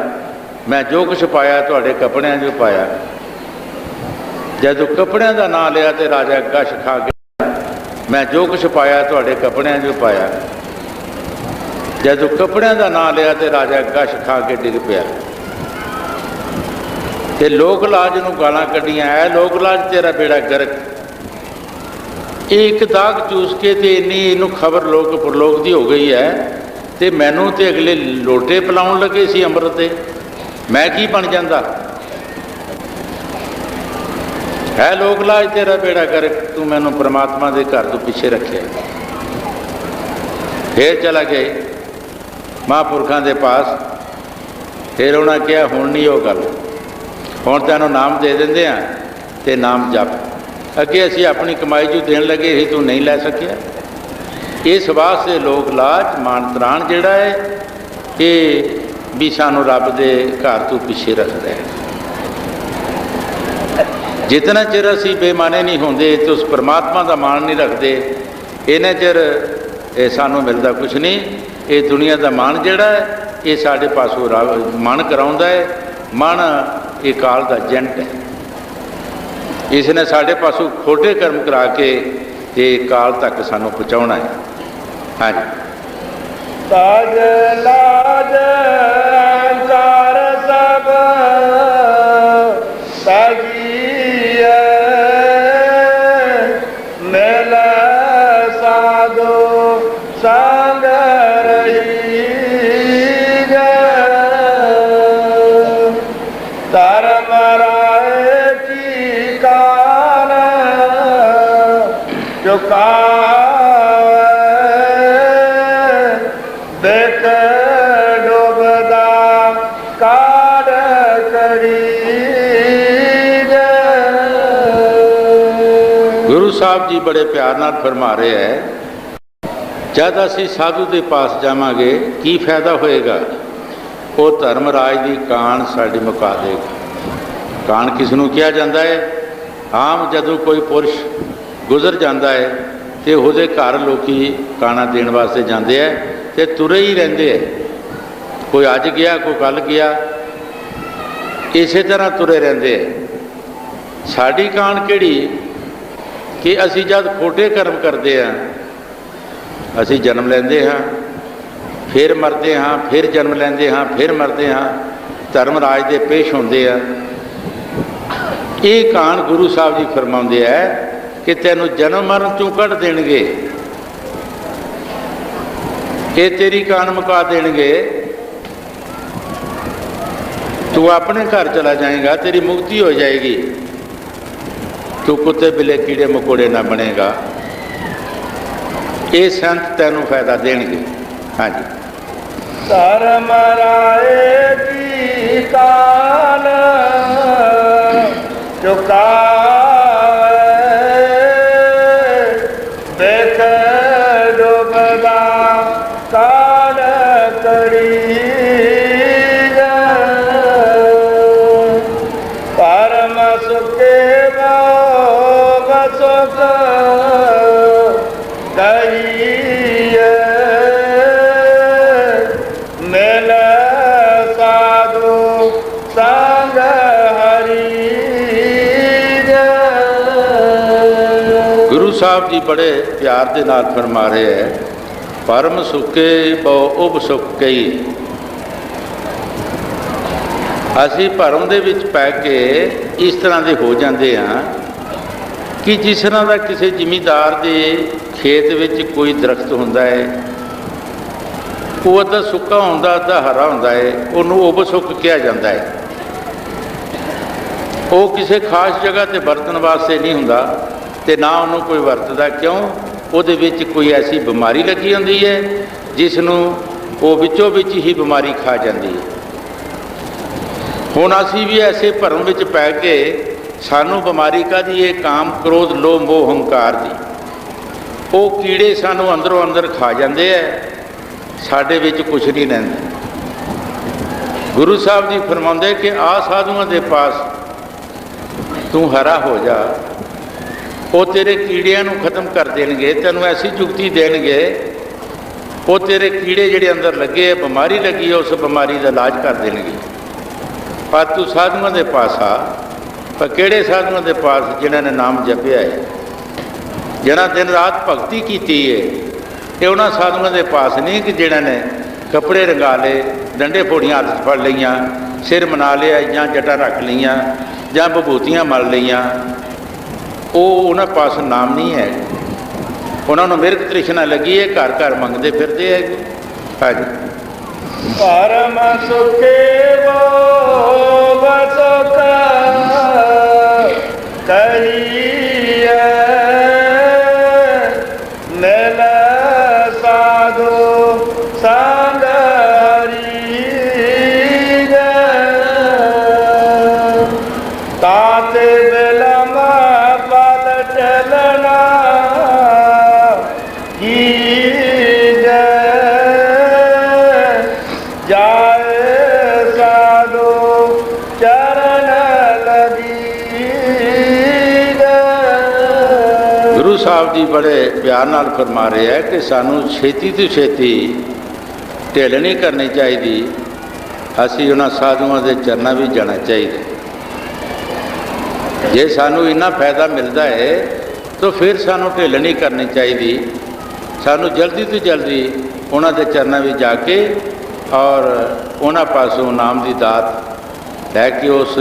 मैं जो कुछ पाया तुहाडे कपड़ियां 'चों पाया। जदों कपड़ियां दा नाम लिया तो राजा गश खा के, मैं जो कुछ पाया तुहाडे कपड़ियां 'चों पाया। जदों कपड़ियां दा नाम लिया तो राजा गश खा के डिग पिया। ते लोक लाज नूं गालां कड्डियां, ऐ लोक लाज तेरा बेड़ा गर्क। एक दाग चूस के ते इन्नी इनू खबर लोक परलोक दी हो गई है, ते मैनू ते अगले लोटे पिलाउण लगे सी अंमृत दे, मैं की बन जांदा। है लोक लाज तेरा बेड़ा गर्क, तू मैनू परमात्मा दे घर तो पिछे रखे। फिर चला गए महापुरखों के पास। फिर उन्हें कहा हुण नहीं वो गल, हुण तैनूं नाम दे देंदे आ ते नाम जप। अगे असीं अपनी कमाई जो देन लगे ही, तू नहीं लै सकिया। इस वास्ते लोक लाज मान तराण जिहड़ा है ये भी सानू रब दे घर तो पिछे रखता है। जितना चिर असीं बेमाने नहीं होंदे तो उस परमात्मा का मान नहीं रखते, इन्ने चिर सानू मिलता कुछ नहीं। ये दुनिया का मान जिहड़ा है ये साडे पासों मन कराउंदा है। मन ये काल का एजेंट है, इसने साढ़े पासों खोटे कर्म करा के ये काल तक सानू पहुँचाना है। हाँ जी। ताज लाज अंकार सब ताजिए मिल साधु संग रही धर्म राय की कान चुका देख डूबदा काड करी। गुरु साहब जी बड़े प्यार नाल फरमा रहे हैं, जद असी साधु के पास जावांगे की फायदा होएगा। वो धर्मराज की कान साड़ी मुका देगा। कान किसनों किया जाता है? आम जदों कोई पुरुष गुजर जाता है तो वो घर लोग काना देन वास्ते जाते हैं तो तुरे ही रहते हैं। कोई अज गया कोई कल गया, इस तरह तुरे रहते हैं। साड़ी कान केड़ी कि असी जब खोटे कर्म करते हैं, असी जन्म लेंदे हाँ फिर मरते हाँ, फिर जन्म लेंदे हाँ फिर मरते हाँ, धर्मराज दे पेश होंदे आ। ये कान गुरु साहब जी फरमाउंदे है कि तैनू जन्म मरण चों कढ़ देणगे, ये तेरी कान मुका देणगे, तू अपने घर चला जाएगा, तेरी मुक्ति हो जाएगी, तू कुत्ते बिल्ले कीड़े मकोड़े ना बनेगा। ये संत तैनू फायदा देणगे। हाँ जी। धर्म राय की कान चुका देख डूबदा कान करी। परम सुखे सुख कहिए मिल साधु संग हरि। गुरु साहब जी बड़े प्यार के नाल फरमा रहे हैं, परम सुखे बहु उब सुख कई। असी भरम दे विच पै के इस तरह के हो जाते हाँ कि जिस तरह का किसी जिमीदार के खेत विच कोई दरख्त होंदा है, वो अद्धा सुक्का होंदा अद्धा हरा होंदा है, उन्होंने उब सुख कहा जाता है। वो किसी खास जगह ते वरतन वास्ते नहीं हुंदा ते ना उन्होंने कोई वरतदा। क्यों? उहदे विच कोई ऐसी बीमारी लगी होंदी है जिसनों वो विचों विच ही बीमारी खा जाती है। हुण असीं भी ऐसे भरम विच पै के सानू बीमारी काहदी है? काम क्रोध लोभ मोह हंकार दी। वो कीड़े सानू अंदरों अंदर खा जाते हैं, साडे विच कुछ नहीं रहिंदा। गुरु साहब जी फरमाउंदे कि आ साधुओं के पास तू हरा हो जा, वो तेरे कीड़ियां नू खत्म कर देंगे, तेनों ऐसी जुगती देंगे, वो तेरे कीड़े जिहड़े अंदर लगे बीमारी लगी है उस बीमारी का इलाज कर देंगे। पर तू साधुओं के पास आ। पर किहड़े साधुओं के पास? जिन्होंने नाम जपिया है, जिन्हें दिन रात भगती की है। ये उन्होंने साधुओं के पास नहीं कि जिन्होंने कपड़े रंगा ले, डंडे फोड़ियाँ हथ फड़ लिया, सिर मना लिया, या जटा रख लिया, या विभूतियाँ मल लिया। वो उन्होंने पास नाम नहीं है। उन्होंने मिर्ग तृष्णा लगी है, घर घर मंगते फिरते है। हाँ जी। परम सुखे वो बसुख कहिए, मिल साधु संग हरि ताते बिलम पल चलना साहब जी बड़े प्यार नाल फरमा रहे हैं कि सानू छेती तो छेती ढिल नहीं करनी चाहिए, असी उन्होंने साधुओं के चरणों भी जाना चाहिए। जे सानू इन्ना फायदा मिलता है तो फिर सानू ढिल नहीं करनी चाहिए। सानू जल्दी तो जल्दी उन्होंने चरणों में जाके और उन्होंने पासों नाम की दात लैके उस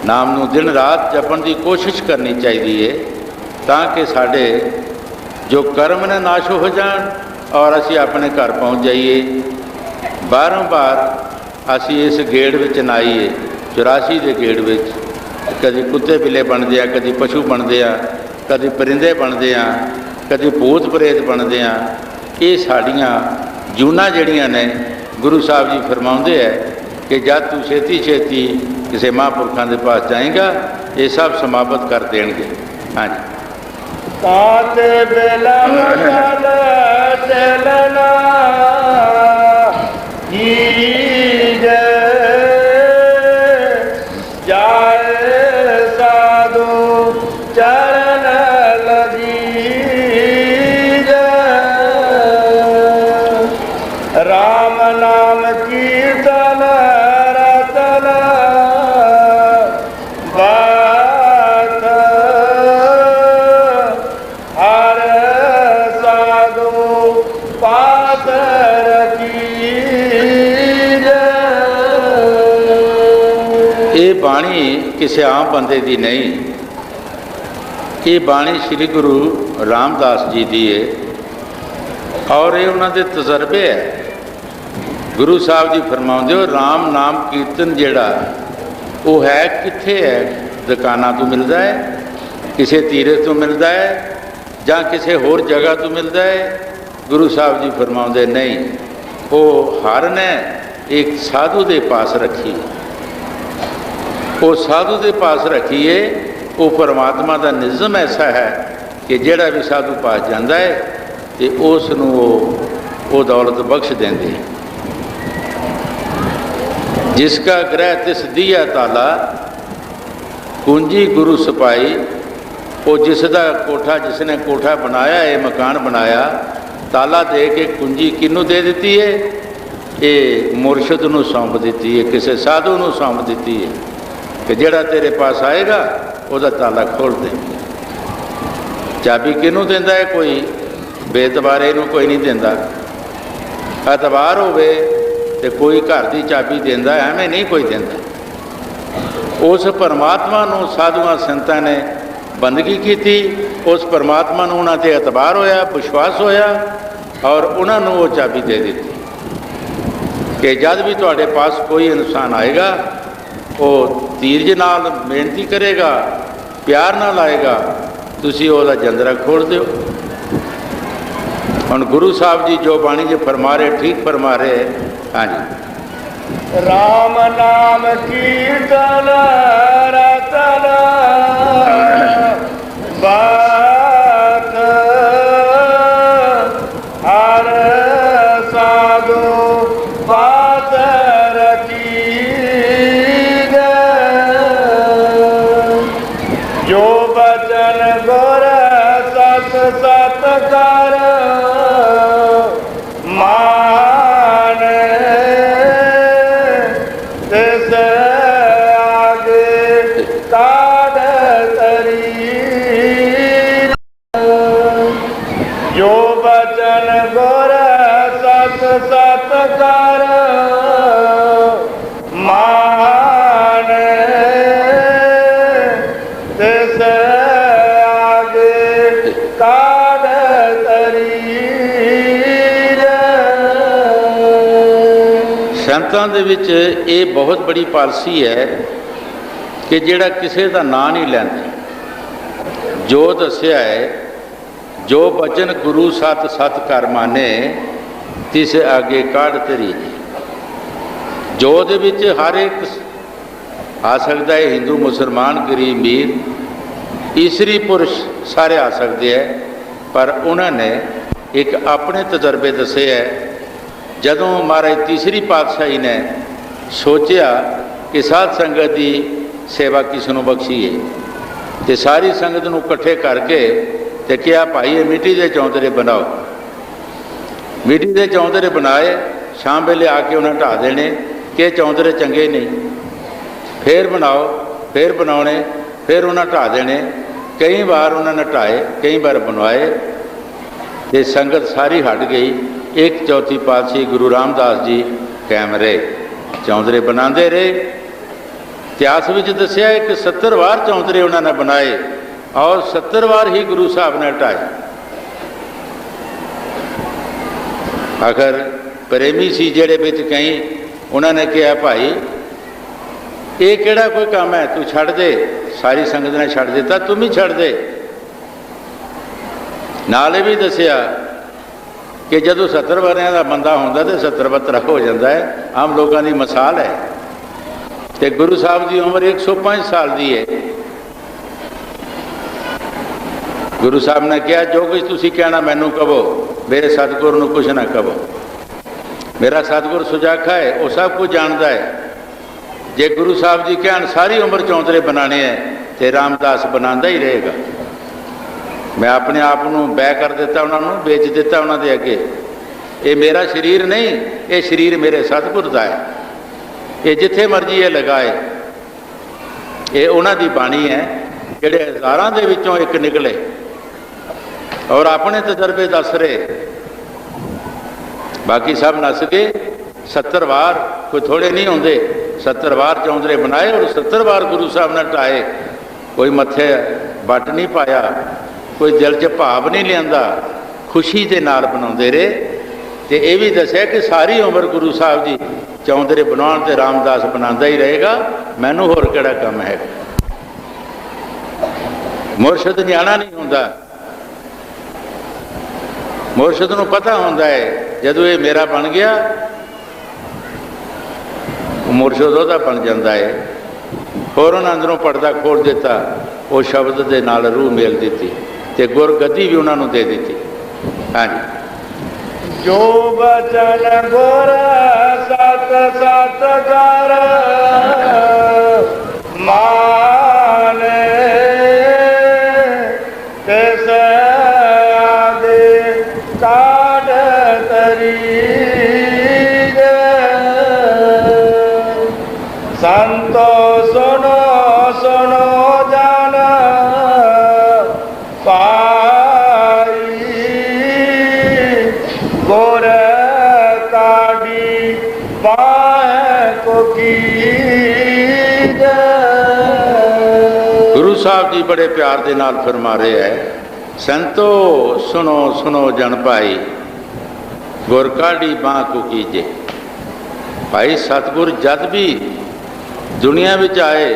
नाम नू दिन रात जपन की कोशिश करनी चाहिए, ताकि साढ़े जो कर्म ने नाश हो जान और असी अपने घर पहुँच जाइए। बारंबार असी इस गेड़ विच ना आइए, 84 के गेड़ विच कभी कुत्ते बिल्ले बनते हैं, कभी पशु बनते हैं, कभी परिंदे बनते हैं, कभी भूत प्रेत बनते हैं। ये साड़ियाँ जूना जड़ियाँ ने गुरु साहब जी फरमाते हैं कि जब तू छेती छेती किसी महापुरखों के पास जाएगा, ये सब समाप्त कर देंगे। हाँ जी। ताते बिलम पल चलना कीजे, जाए साधु चरण लगीजे। राम नाम कीर्तन रतन ये बाणी किसी आम बंदे की नहीं, ये बाणी श्री गुरु रामदास जी की है और ये उन्होंने तजर्बे है। गुरु साहब जी फरमाते हो राम नाम कीर्तन जेड़ा वो है कित्थे है? दुकाना तो मिलता है, किसी तीरथ तो मिलता है, ਜਾਂ किसी होर जगह तो मिलता है? गुरु साहब जी फरमाते नहीं, वो हर ने एक साधु के पास रखी, वो साधु के पास रखी है। वो परमात्मा का निज़म ऐसा है कि जोड़ा भी साधु पास जाता है तो उसनू वो दौलत बख्श देंगे। जिसका ग्रह तिस दिया ताला, कुंजी गुरु सिपाही। वो जिसका कोठा, जिसने कोठा बनाया है, मकान बनाया, ताला दे के कुंजी किनू दे दी है? ये मुरशद नू सौंप दी है, किसी साधु नू सौंप दी है कि जेड़ा तेरे पास आएगा वह ताला खोल दे। चाबी किनू देंदा है? कोई बेतबारे नू कोई नहीं देंदा। एतबार होवे ते कोई घर की चाबी देंदा, एवें नहीं कोई देंदा। उस परमात्मा नू साधुआं संतां ने बंदगी की थी, उस परमात्मा नू उन्हां ते एतबार होया, विश्वास होया और उन्होंने वो चाबी दे दी कि जब भी तुहाडे पास कोई इंसान आएगा वो धीरज नाल बेनती करेगा, प्यार नाल आएगा, तुसी ओहदा जंदरा खोल दिओ। हुण गुरु साहब जी जो बाणी जी फरमा रहे, ठीक फरमा रहे। हाँ जी। राम नाम कीर्तन रतन बात, हर साधु बात रखी जो बचन गुर सत सत कर मान तिस जो बचन गुर सत सत कर मान तिस आगे काढ़ तरी। संतां दे विच ये बहुत बड़ी पालसी है कि जिहड़ा किसी का नां नहीं लैंदा, जो दस्सिया है, जो बचन गुरु सत सत कर माने तिस आगे काढ़ तरी। जो दे विच हर एक आ सकता है, हिंदू मुसलमान गरीब अमीर ईसरी पुरुष सारे आ सकते हैं, पर उन्होंने एक अपने तजर्बे दसे है। जदों महाराज तीसरी पातशाही ने सोचा कि साध संगत की सेवा किसनों बख्शीए, तो सारी संगत नूं इकट्ठे करके ते क्या भाई ये मिट्टी के चौंतरे बनाओ। मिट्टी के चौंतरे बनाए, शाम वेले आके उन्हें ढा देने कि चौंतरे चंगे नहीं, फिर बनाओ, फिर बनाने, फिर उन्हें ढा देने। कई बार उन्होंने ढाए, कई बार बनवाए, तो संगत सारी हट गई। एक चौथी पातशाही गुरु रामदास जी कायम रहे, चौंतरे बनाते रहे। इतिहास में दसिया है कि 70 वार चौंतरे उन्होंने बनाए और 70 वार ही गुरु साहब ने हटाए। आखिर प्रेमी सी जेड़े बिच कई, उन्होंने कहा भाई ये केड़ा कोई काम है, तू छड़ दे। सारी संगत ने छड़ दिता, तुम ही छड़ दे। नाले भी दसिया कि जदों 70 वरियां का बंदा होंदा तो 70-72 हो जाता है, आम लोगों की मिसाल है। तो गुरु साहब की उम्र 105 साल की है। गुरु साहब ने कहा जो कुछ तुसी कहना मैनू कहो, मेरे सतगुरु नूं कुछ ना कहो। मेरा सतगुरु सुजाखा है, वह सब कुछ जानता है। जे गुरु साहब जी कहन सारी उम्र चौंतरे बनाने हैं तो रामदास बनाता ही रहेगा। मैं अपने आप को बै कर दिता, उन्होंने बेच दिता उन्होंने अगे। ये मेरा शरीर नहीं, ये शरीर मेरे सतगुर का है। ये जिथे मर्जी ये लगाए, ये उन्होंने बाणी है जिहड़े हज़ारां दे विचों एक निकले और अपने तजर्बे दस रहे। बाकी सब नस के 70 वार कोई थोड़े नहीं होंगे। 70 वार चौंतरे बनाए और 70 वार गुरु साहब ने ढाए। कोई मत्थे बट नहीं पाया, कोई दिल च भाव नहीं लिया, खुशी के नाल बनाते रहे। तो यह भी दसिया कि सारी उम्र गुरु साहब जी चौंतरे बनाने ते रामदास बनाता ही रहेगा, मैनू होर किहड़ा काम है। मुरशद न्याणा नहीं होंदा, मुरशद नूं पता होंदा है जदों ये मेरा बन गया, मुरशद ओहदा बन जाता है। होर उन्होंने अंदरों पर्दा खोल दिता, वो शब्द के नाल रूह मेल दी, तो गुर गद्दी भी उन्होंने दे दी। हाँ जी, जो बचन गुर सत सत कर माने तिस आगे काढ़ तरी। संतो सुनो सुनो जान पाई, गुर काढ़ी पाए को कीज। गुरु साहब जी बड़े प्यार के नाल फरमा रहे है, संतो सुनो सुनो जन पाई, गुर काढ़ी बाँ को कीजे। भाई सतगुर जद भी दुनिया में आए,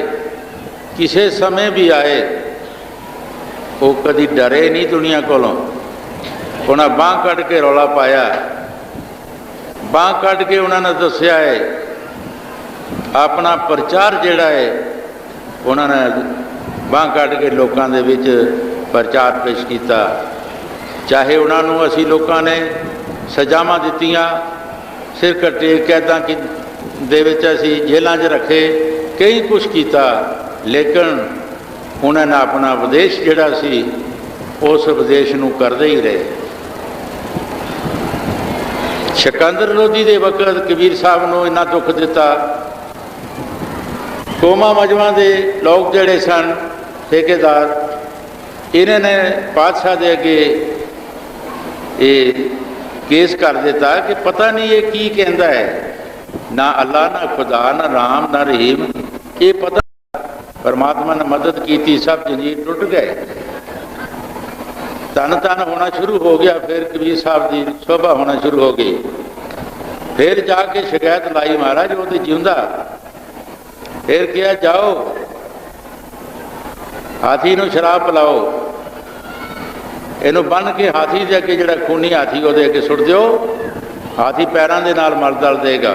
किसी समय भी आए, वो कभी डरे नहीं दुनिया कोलों। उन्हें बाँह कट के रौला पाया, बाँह कट के उन्होंने दसिया है अपना प्रचार जिहड़ा है, उन्होंने बाँह कट के लोगों के विच प्रचार पेश किया। चाहे उन्होंने असी लोगों ने सजावां दित्तियां, सिर कट्टे, कैदा दे विच असी जेलों च रखे, कई कुछ किया, लेकिन उन्होंने अपना विदेश जिहड़ा सी उस विदेश नूं करदे ही रहे। सिकंदर लोधी के वक्त कबीर साहब नूं इन्ना दुख दिता। कोमा मजमा के लोग जिहड़े सन ठेकेदार, इन्होंने पातशाह दे अगे ये केस कर दिता कि पता नहीं ये की कहता है, ना अल्लाह ना खुदा ना राम ना रहीम, ये पता। परमात्मा ने मदद की, सब जंजीर टुट गए, तन तन होना शुरू हो गया। फिर कबीर साहब की शोभा होना शुरू हो गई। फिर जाके शिकायत लाई महाराज वो तो जिंदा। फिर क्या, जाओ हाथी नूं शराब पिलाओ, इनू बन के हाथी दे अगे, जिहड़ा खूनी हाथी वो अगे सुट दिओ, हाथी पैरों के नाल मल दल देगा।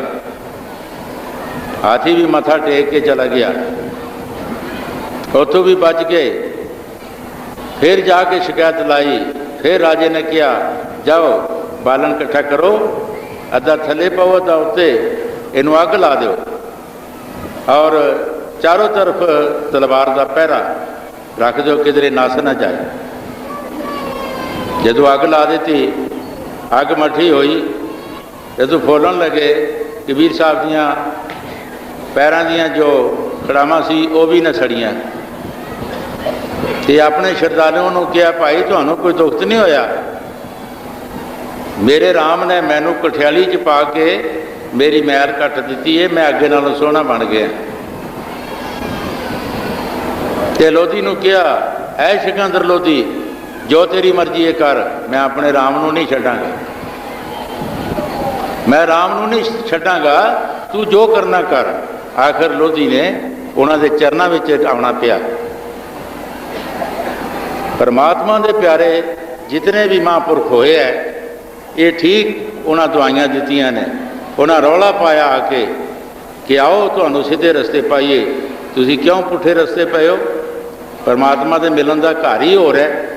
हाथी भी मथा टेक के चला गया, उतों भी बच गए। फिर जाके शिकायत लाई। फिर राजे ने कहा जाओ बालन इकट्ठा करो, अद्धा थले पाओ, अद्धा उत्ते, इनू अग ला दो और चारों तरफ तलवार का पहरा रख दो, किधरे नस ना जाए। जदों अग ला दी, अग मठी हुई, जदों फुलन लगे, कबीर साहब दियाँ पैरों दियाँ जो कड़ावां सी वो भी न सड़ियाँ। तो अपने श्रद्धालुओं को कहा, भाई तुहानू कोई दुख तो नहीं होया? मेरे राम ने मैनू कठियाली च पा के मेरी मैल कट दी है, मैं अगे नालों सोहना बन गया। तो लोधी नू कहा, ऐ सिकंदर लोधी, जो तेरी मर्जी है कर, मैं अपने राम नू नहीं छड्डांगा, मैं राम नू नहीं छड्डांगा, तू जो करना कर। आखिर लोधी ने उन्होंने चरणों में आना पिया। परमात्मा के प्यारे जितने भी महापुरख होए है, ये ठीक उन्होंने दुआइयां दित्तियां ने। उन्हें रौला पाया आके कि आओ तुहानू सीधे रस्ते पाइए, तुसीं क्यों पुठे रस्ते पे हो? परमात्मा के मिलन का घर ही हो रहा है।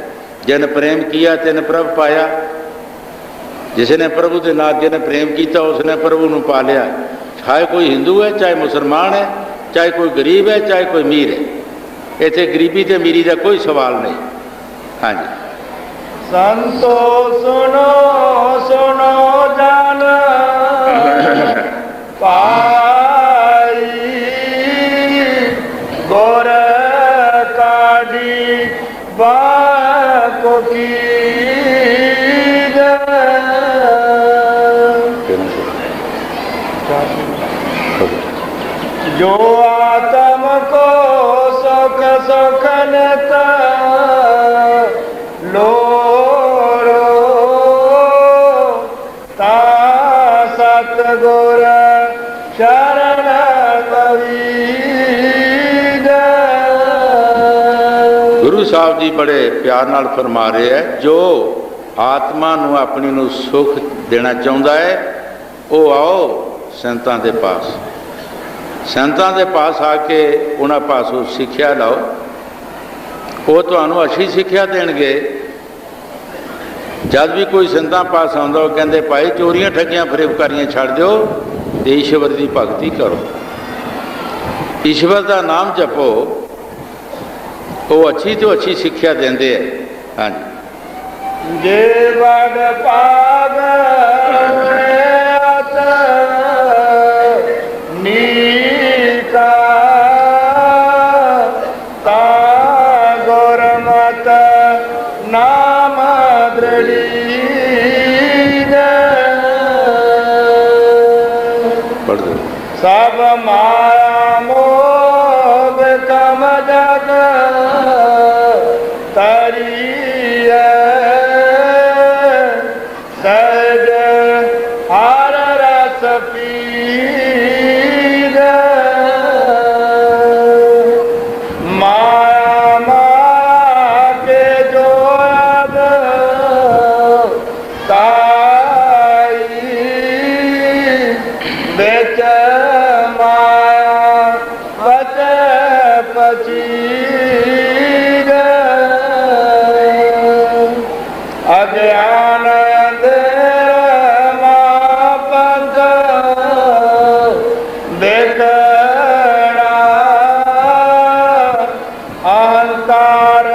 जिन प्रेम किया तिन प्रभ पाया। जिसने प्रभु के नाथ जिन्हें प्रेम किया उसने प्रभु को पा लिया। चाहे कोई हिंदू है, चाहे मुसलमान है, चाहे कोई गरीब है, चाहे कोई अमीर है। इतने गरीबी तो अमीरी का कोई सवाल नहीं। हाँ जी। संतो सुनो सुनो जान पाई, गोर काढ़ी बाको की जो आत्म को सुख सुखनता लोरो ता सतगुर शरण गुरु साहब जी बड़े प्यार नाल फरमा रहे हैं, जो आत्मा नू अपनी नू सुख देना चाहता है वो आओ संतां दे पास। संतां दे पास आके उन्हां पासों सिक्ख्या लाओ, वो तुहानू अच्छी सिक्ख्या देणगे। जब भी कोई संतां पास आउंदा वो कहंदे भाई चोरियां ठगियां फरेबकारियां छड्ड दिओ ते ईश्वर की भगती करो, ईश्वर का नाम जपो। वो अच्छी तो अच्छी सिक्ख्या देंदे है। हाँ जी। जे बड़ पाग नीका ता गुरमत नाम दृढ़ी सब माया मोह कम जग तरिय सज हर रस पीर माया माया के जो अब ताई बेच माया बच पची अज्ञान पंथ देखना अहंकार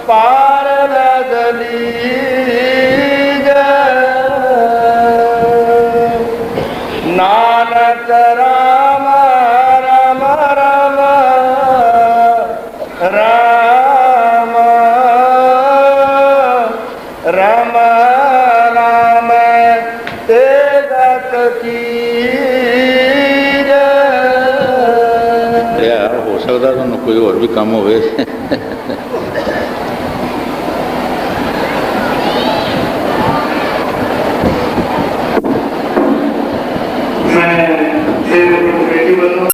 पार लदली नानक राम राम राम राम राम ਨਾਮ ਤੇ ਗਤ ਕੀ ਜੈ। ਯਾਰ ਹੋ ਸਕਦਾ ਤੁਹਾਨੂੰ ਕੋਈ ਹੋਰ ਵੀ ਕੰਮ ਹੋਵੇ। ਮੈਂ ਫਿਰ ਕਮੇਟੀ ਵੱਲੋਂ